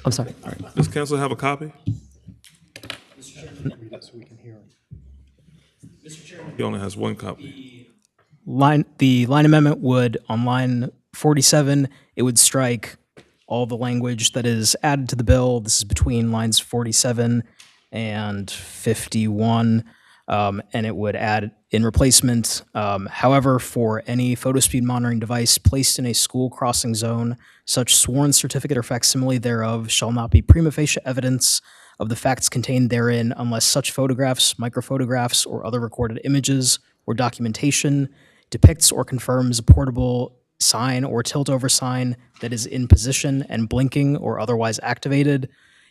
I'm sorry. All right. Does council have a copy? He only has one copy. The line amendment would, on line 47, it would strike all the language that is added to the bill. This is between lines 47 and 51, and it would add in replacement, however, for any photo speed monitoring device placed in a school crossing zone, such sworn certificate or facsimile thereof shall not be prima facie evidence of the facts contained therein unless such photographs, microphotographs, or other recorded images or documentation depicts or confirms a portable sign or tilt-over sign that is in position and blinking or otherwise activated,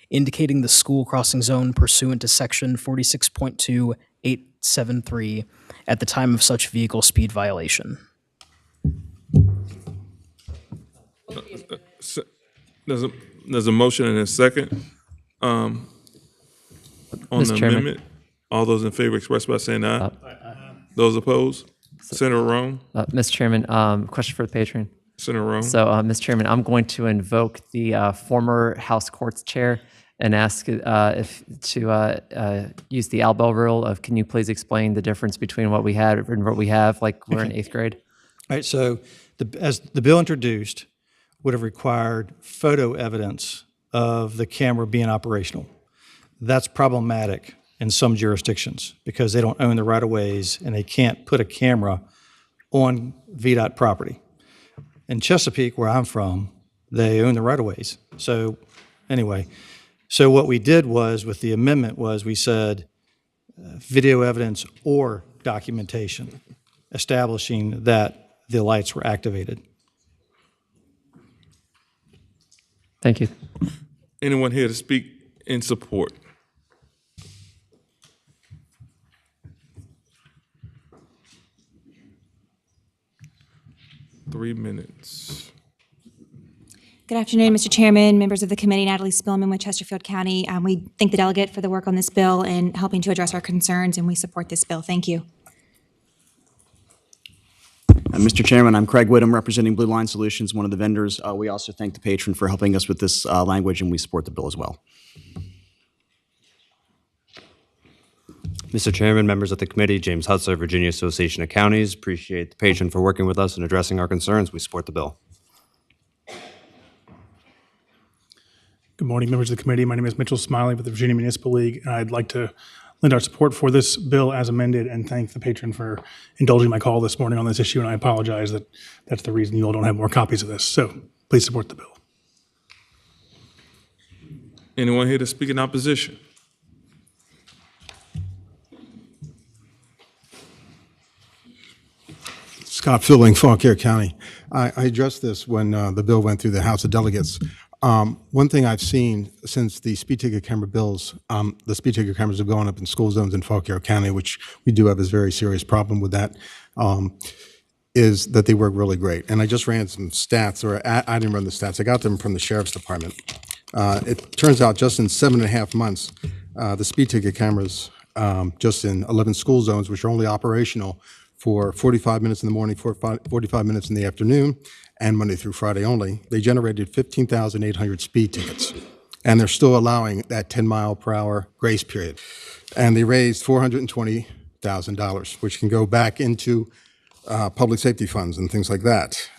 indicating the school crossing zone pursuant to section 46.2873 at the time of such vehicle speed violation. There's a motion and a second on Mr. the Chairman. amendment. All those in favor express by saying aye. Those opposed? Senator Rome? Mr. Chairman, question for the patron. Senator Rome? So, Mr. Chairman, I'm going to invoke the former House Courts Chair and ask if to use the Al Bell rule of, can you please explain the difference between what we had and what we have, like we're in 8th grade? All right, so as the bill introduced would have required photo evidence of the camera being operational. That's problematic in some jurisdictions because they don't own the right-of-ways and they can't put a camera on VDOT property. In Chesapeake, where I'm from, they own the right-of-ways. So anyway, so what we did was with the amendment was we said video evidence or documentation establishing that the lights were activated. Thank you. Anyone here to speak in support? Three minutes. Good afternoon, Mr. Chairman, members of the committee. Natalie Spillman with Chesterfield County. We thank the delegate for the work on this bill and helping to address our concerns, and we support this bill. Thank you. Mr. Chairman, I'm Craig Whittam, representing Blue Line Solutions, one of the vendors. We also thank the patron for helping us with this language, and we support the bill as well. Mr. Chairman, members of the committee, James Hutzler, Virginia Association of Counties. Appreciate the patron for working with us and addressing our concerns. We support the bill. Good morning, members of the committee. My name is Mitchell Smiley with the Virginia Municipal League, and I'd like to lend our support for this bill as amended and thank the patron for indulging my call this morning on this issue, and I apologize that that's the reason you all don't have more copies of this. So please support the bill. Anyone here to speak in opposition? Scott Fielding, Fauquier County. I addressed this when the bill went through the House of Delegates. One thing I've seen since the speed ticket camera bills, the speed ticket cameras have gone up in school zones in Fauquier County, which we do have a very serious problem with that, is that they work really great. And I just ran some stats, or I didn't run the stats. I got them from the Sheriff's Department. It turns out just in 7.5 months, the speed ticket cameras, just in 11 school zones, which are only operational for 45 minutes in the morning, 45 minutes in the afternoon, and Monday through Friday only, they generated 15,800 speed tickets. And they're still allowing that 10-mile-per-hour grace period. And they raised $420,000, which can go back into public safety funds and things like that.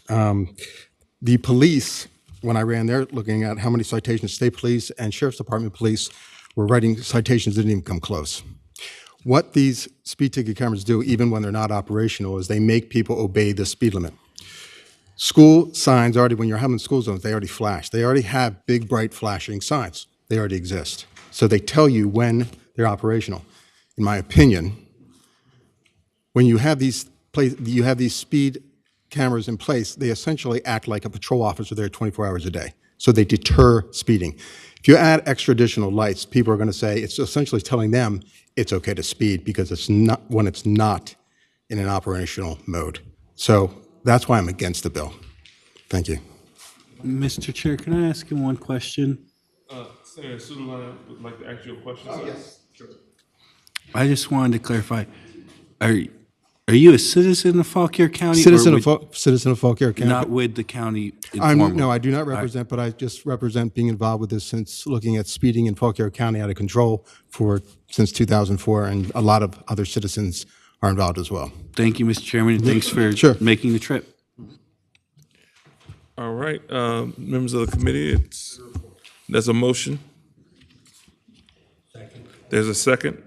The police, when I ran there, looking at how many citations state police and Sheriff's Department police were writing citations that didn't even come close. What these speed ticket cameras do, even when they're not operational, is they make people obey the speed limit. School signs already, when you're having school zones, they already flash. They already have big, bright, flashing signs. They already exist. So they tell you when they're operational. In my opinion, when you have these speed cameras in place, they essentially act like a patrol officer there 24 hours a day. So they deter speeding. If you add extra additional lights, people are going to say it's essentially telling them it's okay to speed because it's not when it's not in an operational mode. So that's why I'm against the bill. Thank you. Mr. Chair, can I ask you one question? Senator Sutherland would like to ask you a question. Oh, yes, sure. I just wanted to clarify. Are you a citizen of Fauquier County? Citizen of Fauquier County. Not with the county informally? No, I do not represent, but I just represent being involved with this since looking at speeding in Fauquier County out of control since 2004, and a lot of other citizens are involved as well. Thank you, Mr. Chairman, and thanks for making the trip. All right, members of the committee, there's a motion. There's a second.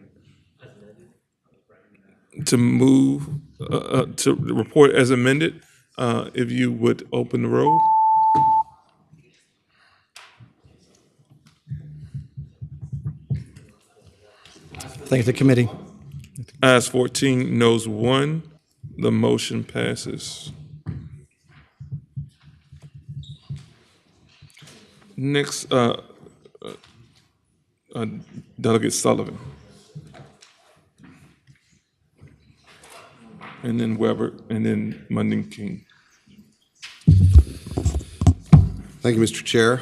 To move to the report as amended, if you would open the roll. Thank the committee. Ayes 14, noes 1. The motion passes. Next, Delegate Sullivan. And then Weber, and then Munding King. Thank you, Mr. Chair.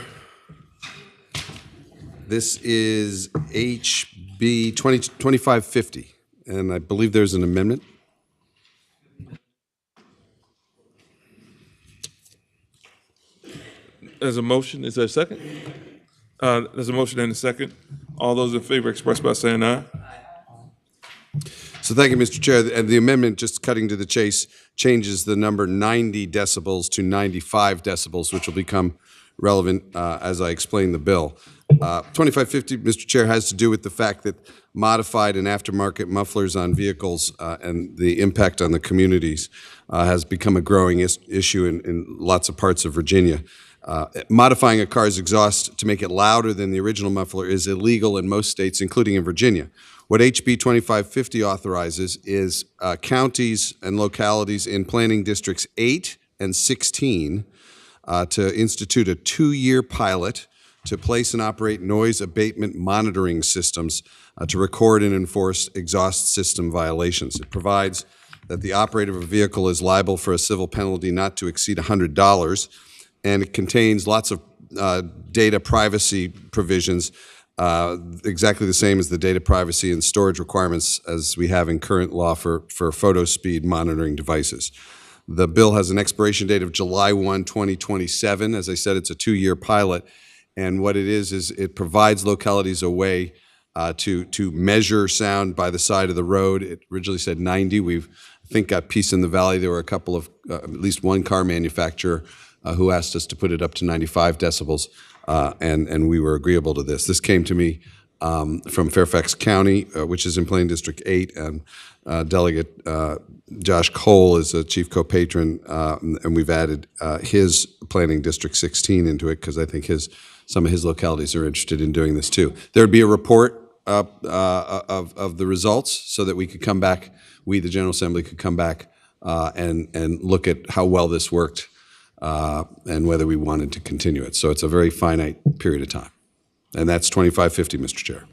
This is HB 2550, and I believe there's an amendment. There's a motion. Is there a second? There's a motion and a second. All those in favor express by saying aye. So thank you, Mr. Chair. And the amendment, just cutting to the chase, changes the number 90 decibels to 95 decibels, which will become relevant as I explain the bill. 2550, Mr. Chair, has to do with the fact that modified and aftermarket mufflers on vehicles and the impact on the communities has become a growing issue in lots of parts of Virginia. Modifying a car's exhaust to make it louder than the original muffler is illegal in most states, including in Virginia. What HB 2550 authorizes is counties and localities in planning districts 8 and 16 to institute a 2-year pilot to place and operate noise abatement monitoring systems to record and enforce exhaust system violations. It provides that the operator of a vehicle is liable for a civil penalty not to exceed $100, and it contains lots of data privacy provisions, exactly the same as the data privacy and storage requirements as we have in current law for photo speed monitoring devices. The bill has an expiration date of July 1, 2027. As I said, it's a 2-year pilot, and what it is it provides localities a way to measure sound by the side of the road. It originally said 90. We've, I think, got Peace in the Valley. There were a couple of, at least one car manufacturer who asked us to put it up to 95 decibels, and we were agreeable to this. This came to me from Fairfax County, which is in Planning District 8, and Delegate Josh Cole is a chief co-patron, and we've added his Planning District 16 into it because I think his some of his localities are interested in doing this too. There would be a report of the results so that we could come back, we, the General Assembly, could come back and look at how well this worked and whether we wanted to continue it. So it's a very finite period of time. And that's 2550, Mr. Chair.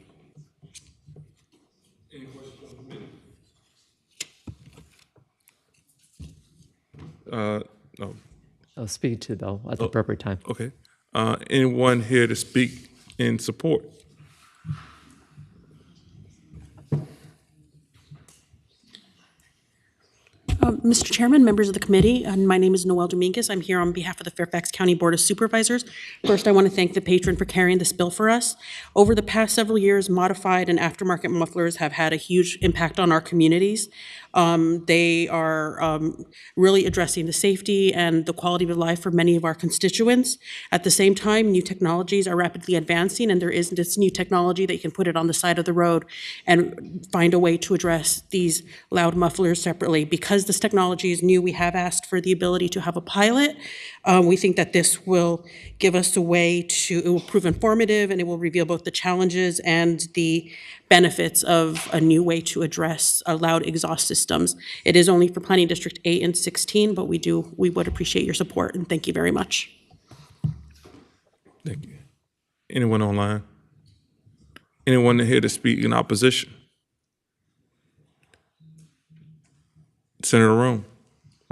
No. I'll speak to the bill at the appropriate time. Okay. Anyone here to speak in support? Mr. Chairman, members of the committee, my name is Noel Dominguez. I'm here on behalf of the Fairfax County Board of Supervisors. First, I want to thank the patron for carrying this bill for us. Over the past several years, modified and aftermarket mufflers have had a huge impact on our communities. They are really addressing the safety and the quality of life for many of our constituents. At the same time, new technologies are rapidly advancing, and there is this new technology that you can put it on the side of the road and find a way to address these loud mufflers separately. Because this technology is new, we have asked for the ability to have a pilot. We think that this will give us a way to, it will prove informative, and it will reveal both the challenges and the benefits of a new way to address loud exhaust systems. It is only for Planning District 8 and 16, but we would appreciate your support, and thank you very much. Thank you. Anyone online? Anyone here to speak in opposition? Senator Rome.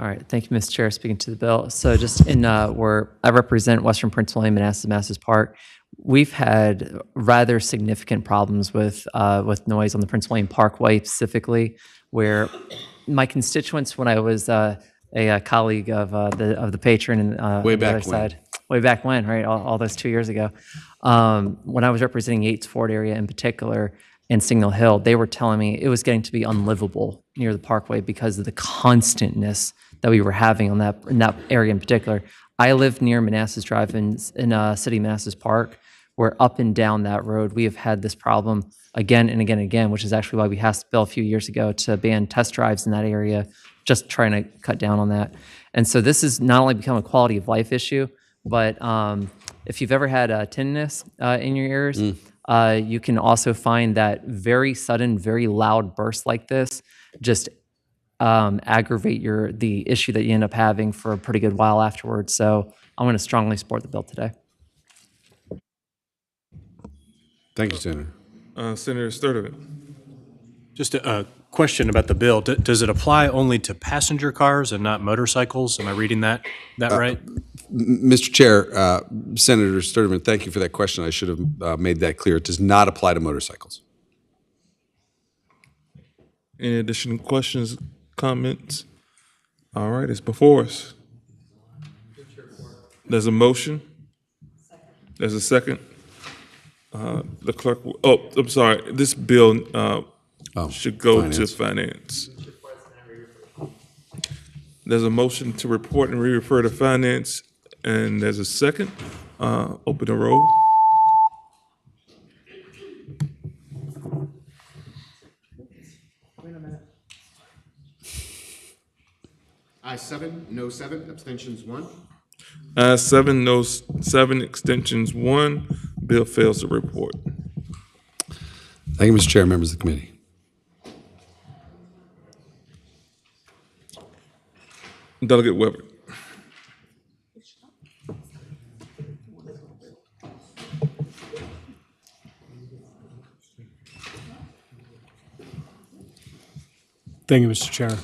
All right, thank you, Mr. Chair. Speaking to the bill. So just in where I represent Western Prince William, Manassas Park, we've had rather significant problems with noise on the Prince William Parkway specifically, where my constituents, when I was a colleague of the patron and Way on the back other side, way back when, right, all those 2 years ago, when I was representing Yates Ford area in particular and Signal Hill, they were telling me it was getting to be unlivable near the Parkway because of the constantness that we were having in that area in particular. I live near Manassas Drive in City Manassas Park, where up and down that road we have had this problem again and again and again, which is actually why we passed a bill a few years ago to ban test drives in that area, just trying to cut down on that. And so this has not only become a quality of life issue, but if you've ever had tinnitus in your ears, you can also find that very sudden, very loud bursts like this just aggravate the issue that you end up having for a pretty good while afterwards. So I'm going to strongly support the bill today. Thank you, Senator. Senator Sturtevant. Just a question about the bill. Does it apply only to passenger cars and not motorcycles? Am I reading that right? Mr. Chair, Senator Sturtevant, thank you for that question. I should have made that clear. It does not apply to motorcycles. Any additional questions, comments? All right, it's before us. There's a motion. There's a second. The clerk, I'm sorry. This bill should go to finance. There's a motion to report and re-refer to finance, and there's a second. Open the roll. Ayes 7, no 7, abstentions 1. Ayes 7, no 7, extensions 1. Bill fails to report. Thank you, Mr. Chair, members of the committee. Delegate Weber. Thank you, Mr. Chair.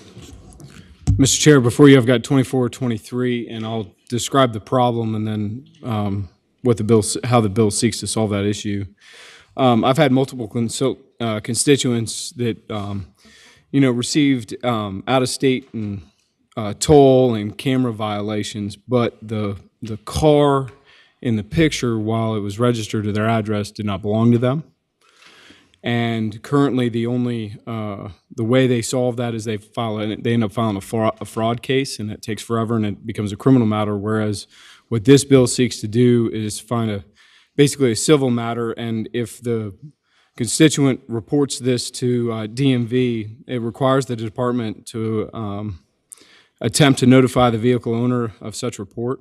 Mr. Chair, before you, I've got 2423, and I'll describe the problem and then what the bill, how the bill seeks to solve that issue. I've had multiple constituents that, received out-of-state and toll and camera violations, but the car in the picture, while it was registered to their address, did not belong to them. And currently, the way they solve that is they end up filing a fraud case, and it takes forever, and it becomes a criminal matter. Whereas what this bill seeks to do is find basically a civil matter, and if the constituent reports this to DMV, it requires the department to attempt to notify the vehicle owner of such report.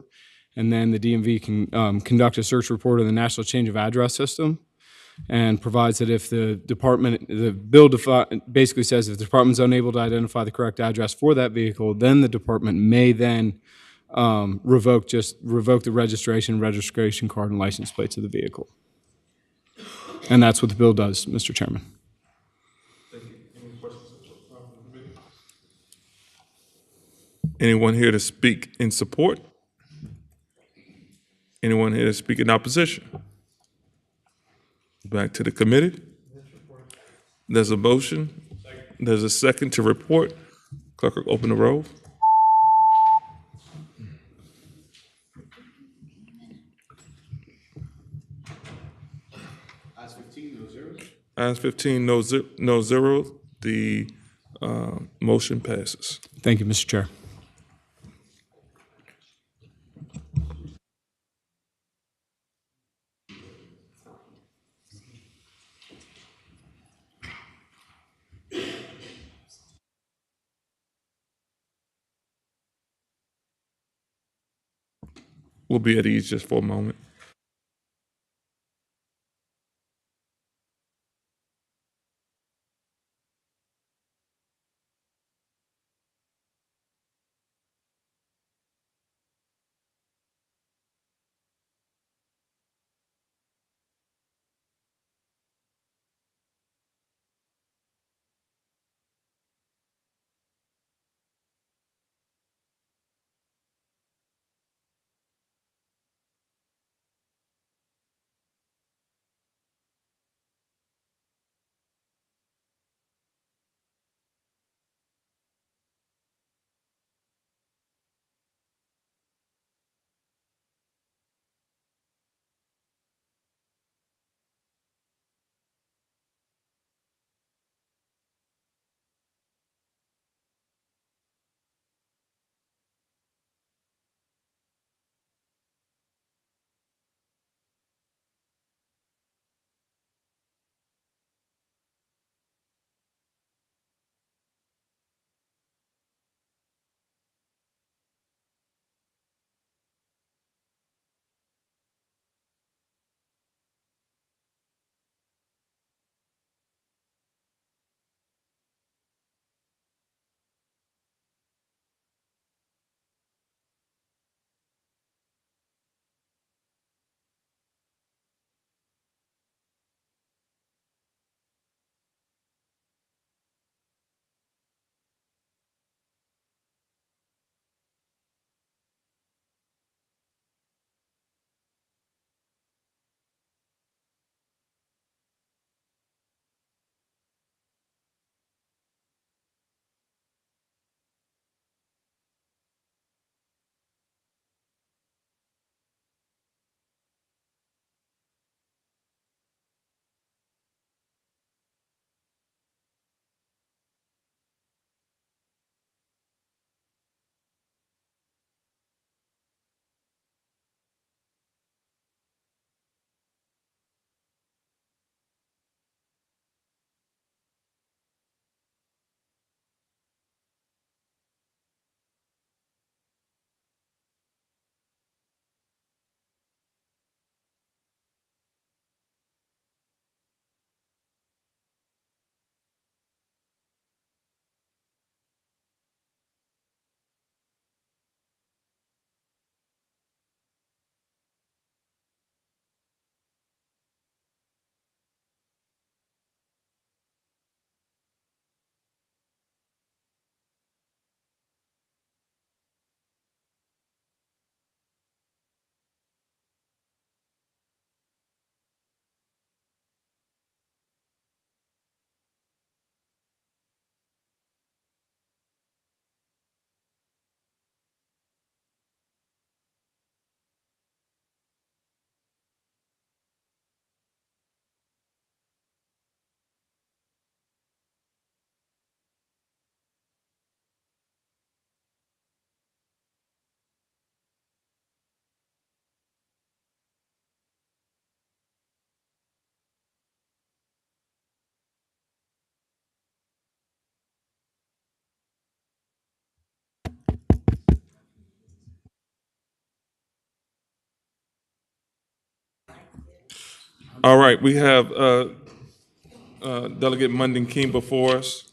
and then the DMV can conduct a search report of the National Change of Address System, and provides that if the bill basically says if the department's unable to identify the correct address for that vehicle, then the department may then revoke the registration card, and license plates of the vehicle. And that's what the bill does, Mr. Chairman. Anyone here to speak in support? Anyone here to speak in opposition? Back to the committee. There's a motion. There's a second to report. Clerk, open the roll. Ayes 15, no zero. The motion passes. Thank you, Mr. Chair. We'll be at ease just for a moment. All right, we have Delegate Munden King before us.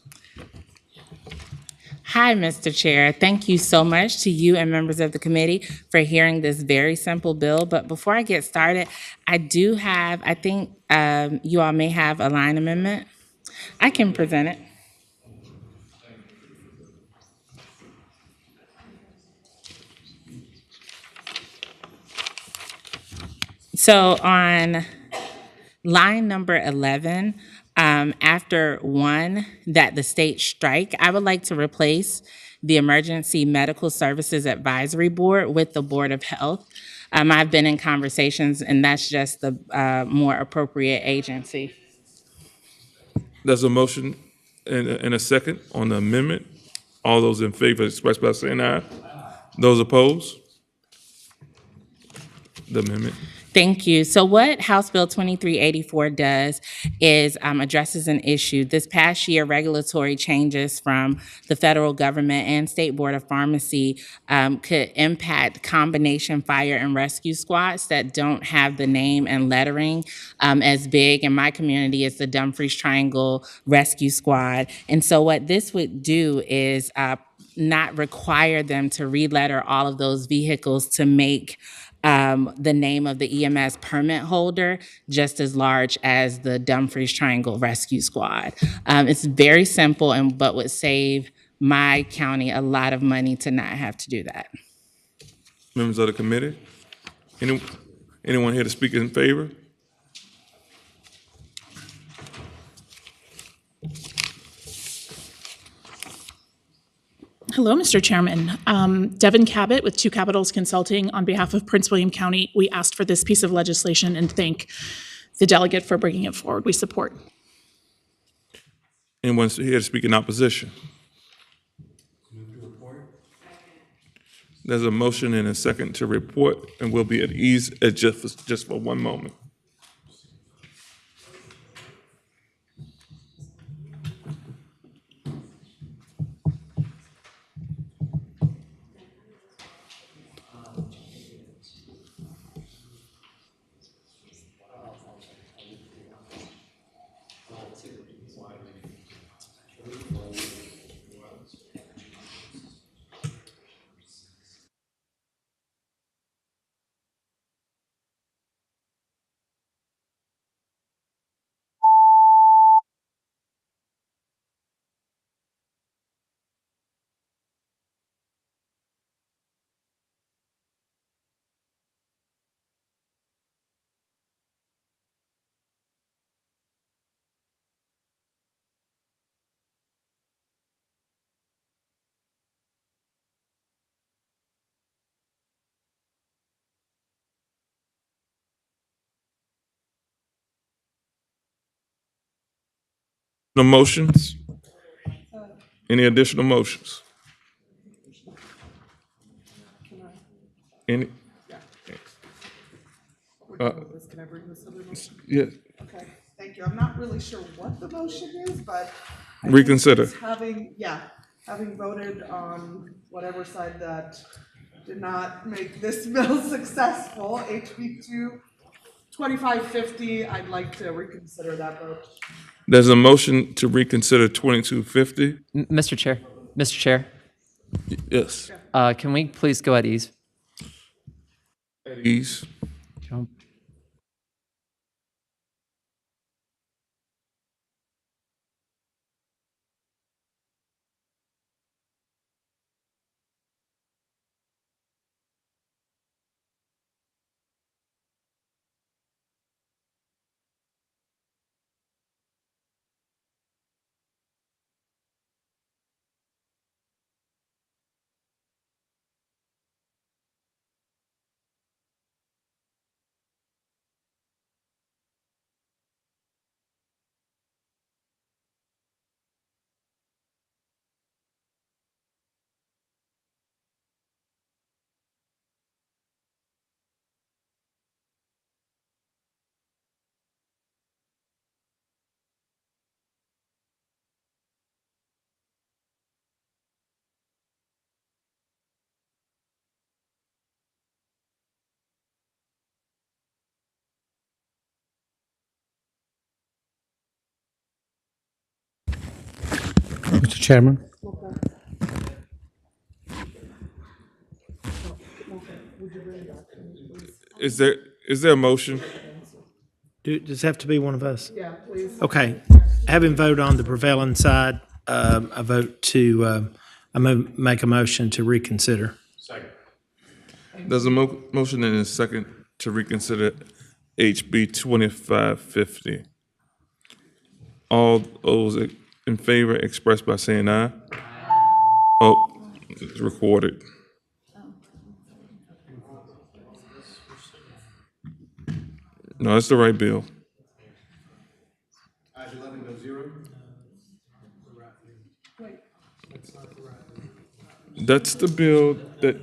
Hi, Mr. Chair. Thank you so much to you and members of the committee for hearing this very simple bill. But before I get started, I think you all may have a line amendment. I can present it. So on line number 11, after one, that the state strike, I would like to replace the Emergency Medical Services Advisory Board with the Board of Health. I've been in conversations, and that's just the more appropriate agency. There's a motion and a second on the amendment. All those in favor express by saying aye. Those opposed? The amendment. Thank you. So what House Bill 2384 does is addresses an issue. This past year, regulatory changes from the federal government and State Board of Pharmacy could impact combination fire and rescue squads that don't have the name and lettering as big. In my community, it's the Dumfries Triangle Rescue Squad. And so what this would do is not require them to re-letter all of those vehicles to make the name of the EMS permit holder just as large as the Dumfries Triangle Rescue Squad. It's very simple, but would save my county a lot of money to not have to do that. Members of the committee? Anyone here to speak in favor? Hello, Mr. Chairman. Devin Cabot with Two Capitals Consulting on behalf of Prince William County. We asked for this piece of legislation and thank the delegate for bringing it forward. We support. Anyone here to speak in opposition? There's a motion and a second to report, and we'll be at ease just for one moment. No motions? Any additional motions? Any? Can I bring this other motion? Yes. Okay, thank you. I'm not really sure what the motion is, but. I think Reconsider. it's having voted on whatever side that did not make this bill successful, HB 2550, I'd like to reconsider that vote. There's a motion to reconsider 2250. Mr. Chair. Yes. Can we please go at ease? At ease. Mr. Chairman. Is there a motion? Does it have to be one of us? Yeah, please. Okay. Having voted on the prevailing side, I vote to, make a motion to reconsider. There's a motion and a second to reconsider HB 2550. All those in favor express by saying aye. Oh, it's recorded. No, it's the right bill. Ayes 11, no zero. That's the bill that.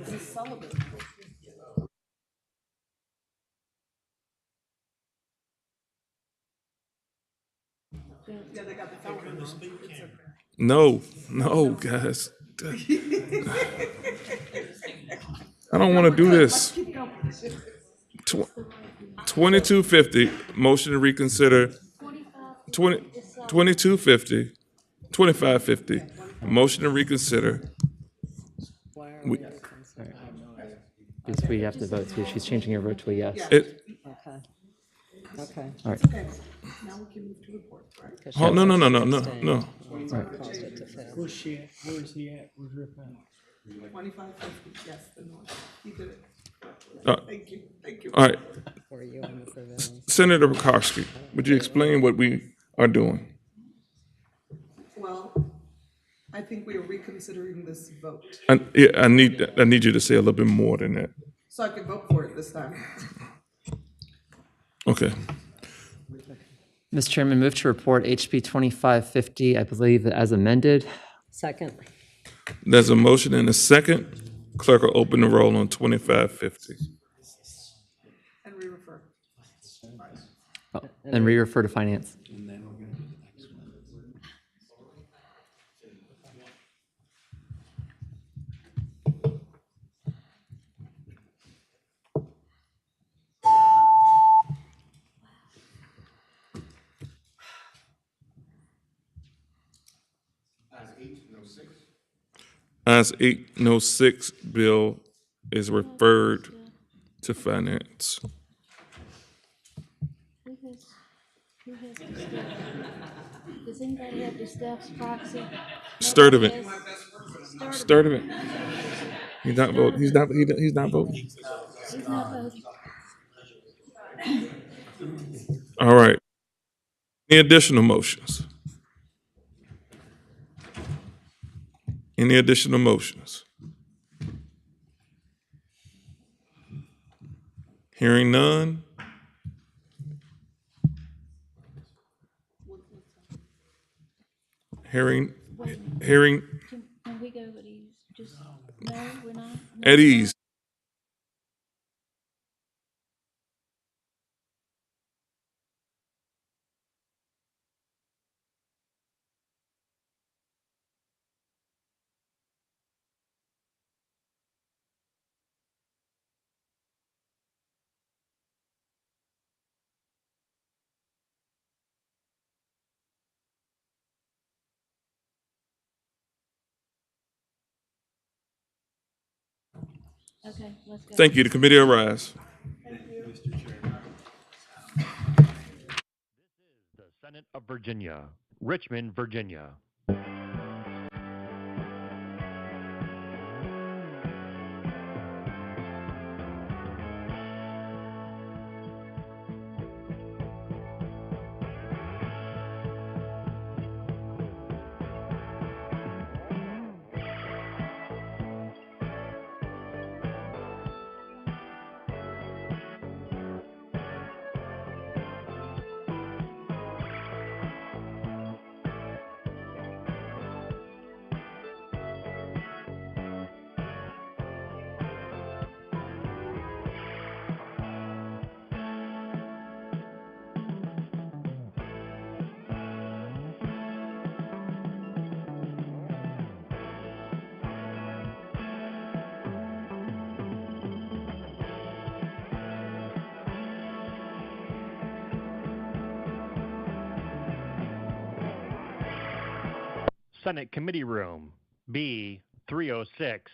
No, guys. I don't want to do this. 2250, motion to reconsider. 2250, 2550, motion to reconsider. Because we have to vote, so she's changing her vote to a yes. Okay. All right. Now we can move to reports, right? Oh, no. Where's she at? Where's he at? Where's Rip at? 2550, yes, the North. He did it. Thank you. All right. Senator Pekarski, would you explain what we are doing? Well, I think we are reconsidering this vote, I need you to say a little bit more than that. so I can vote for it this time. Okay. Mr. Chairman, move to report HB 2550, I believe, as amended. Second. There's a motion and a second. Clerk will open the roll on 2550. And re-refer. And re-refer to finance. As 806, bill is referred to finance. Does anybody have Distaff's proxy? Sturdivant. He's not voting. He's not voting. He's not voting. All right. Any additional motions? Any additional motions? Hearing none. Hearing. Can we go at ease? Just, no, we're not? At ease. Okay, let's go. Thank you. The committee will rise. The Senate of Virginia, Richmond, Virginia. Senate Committee Room, B 306.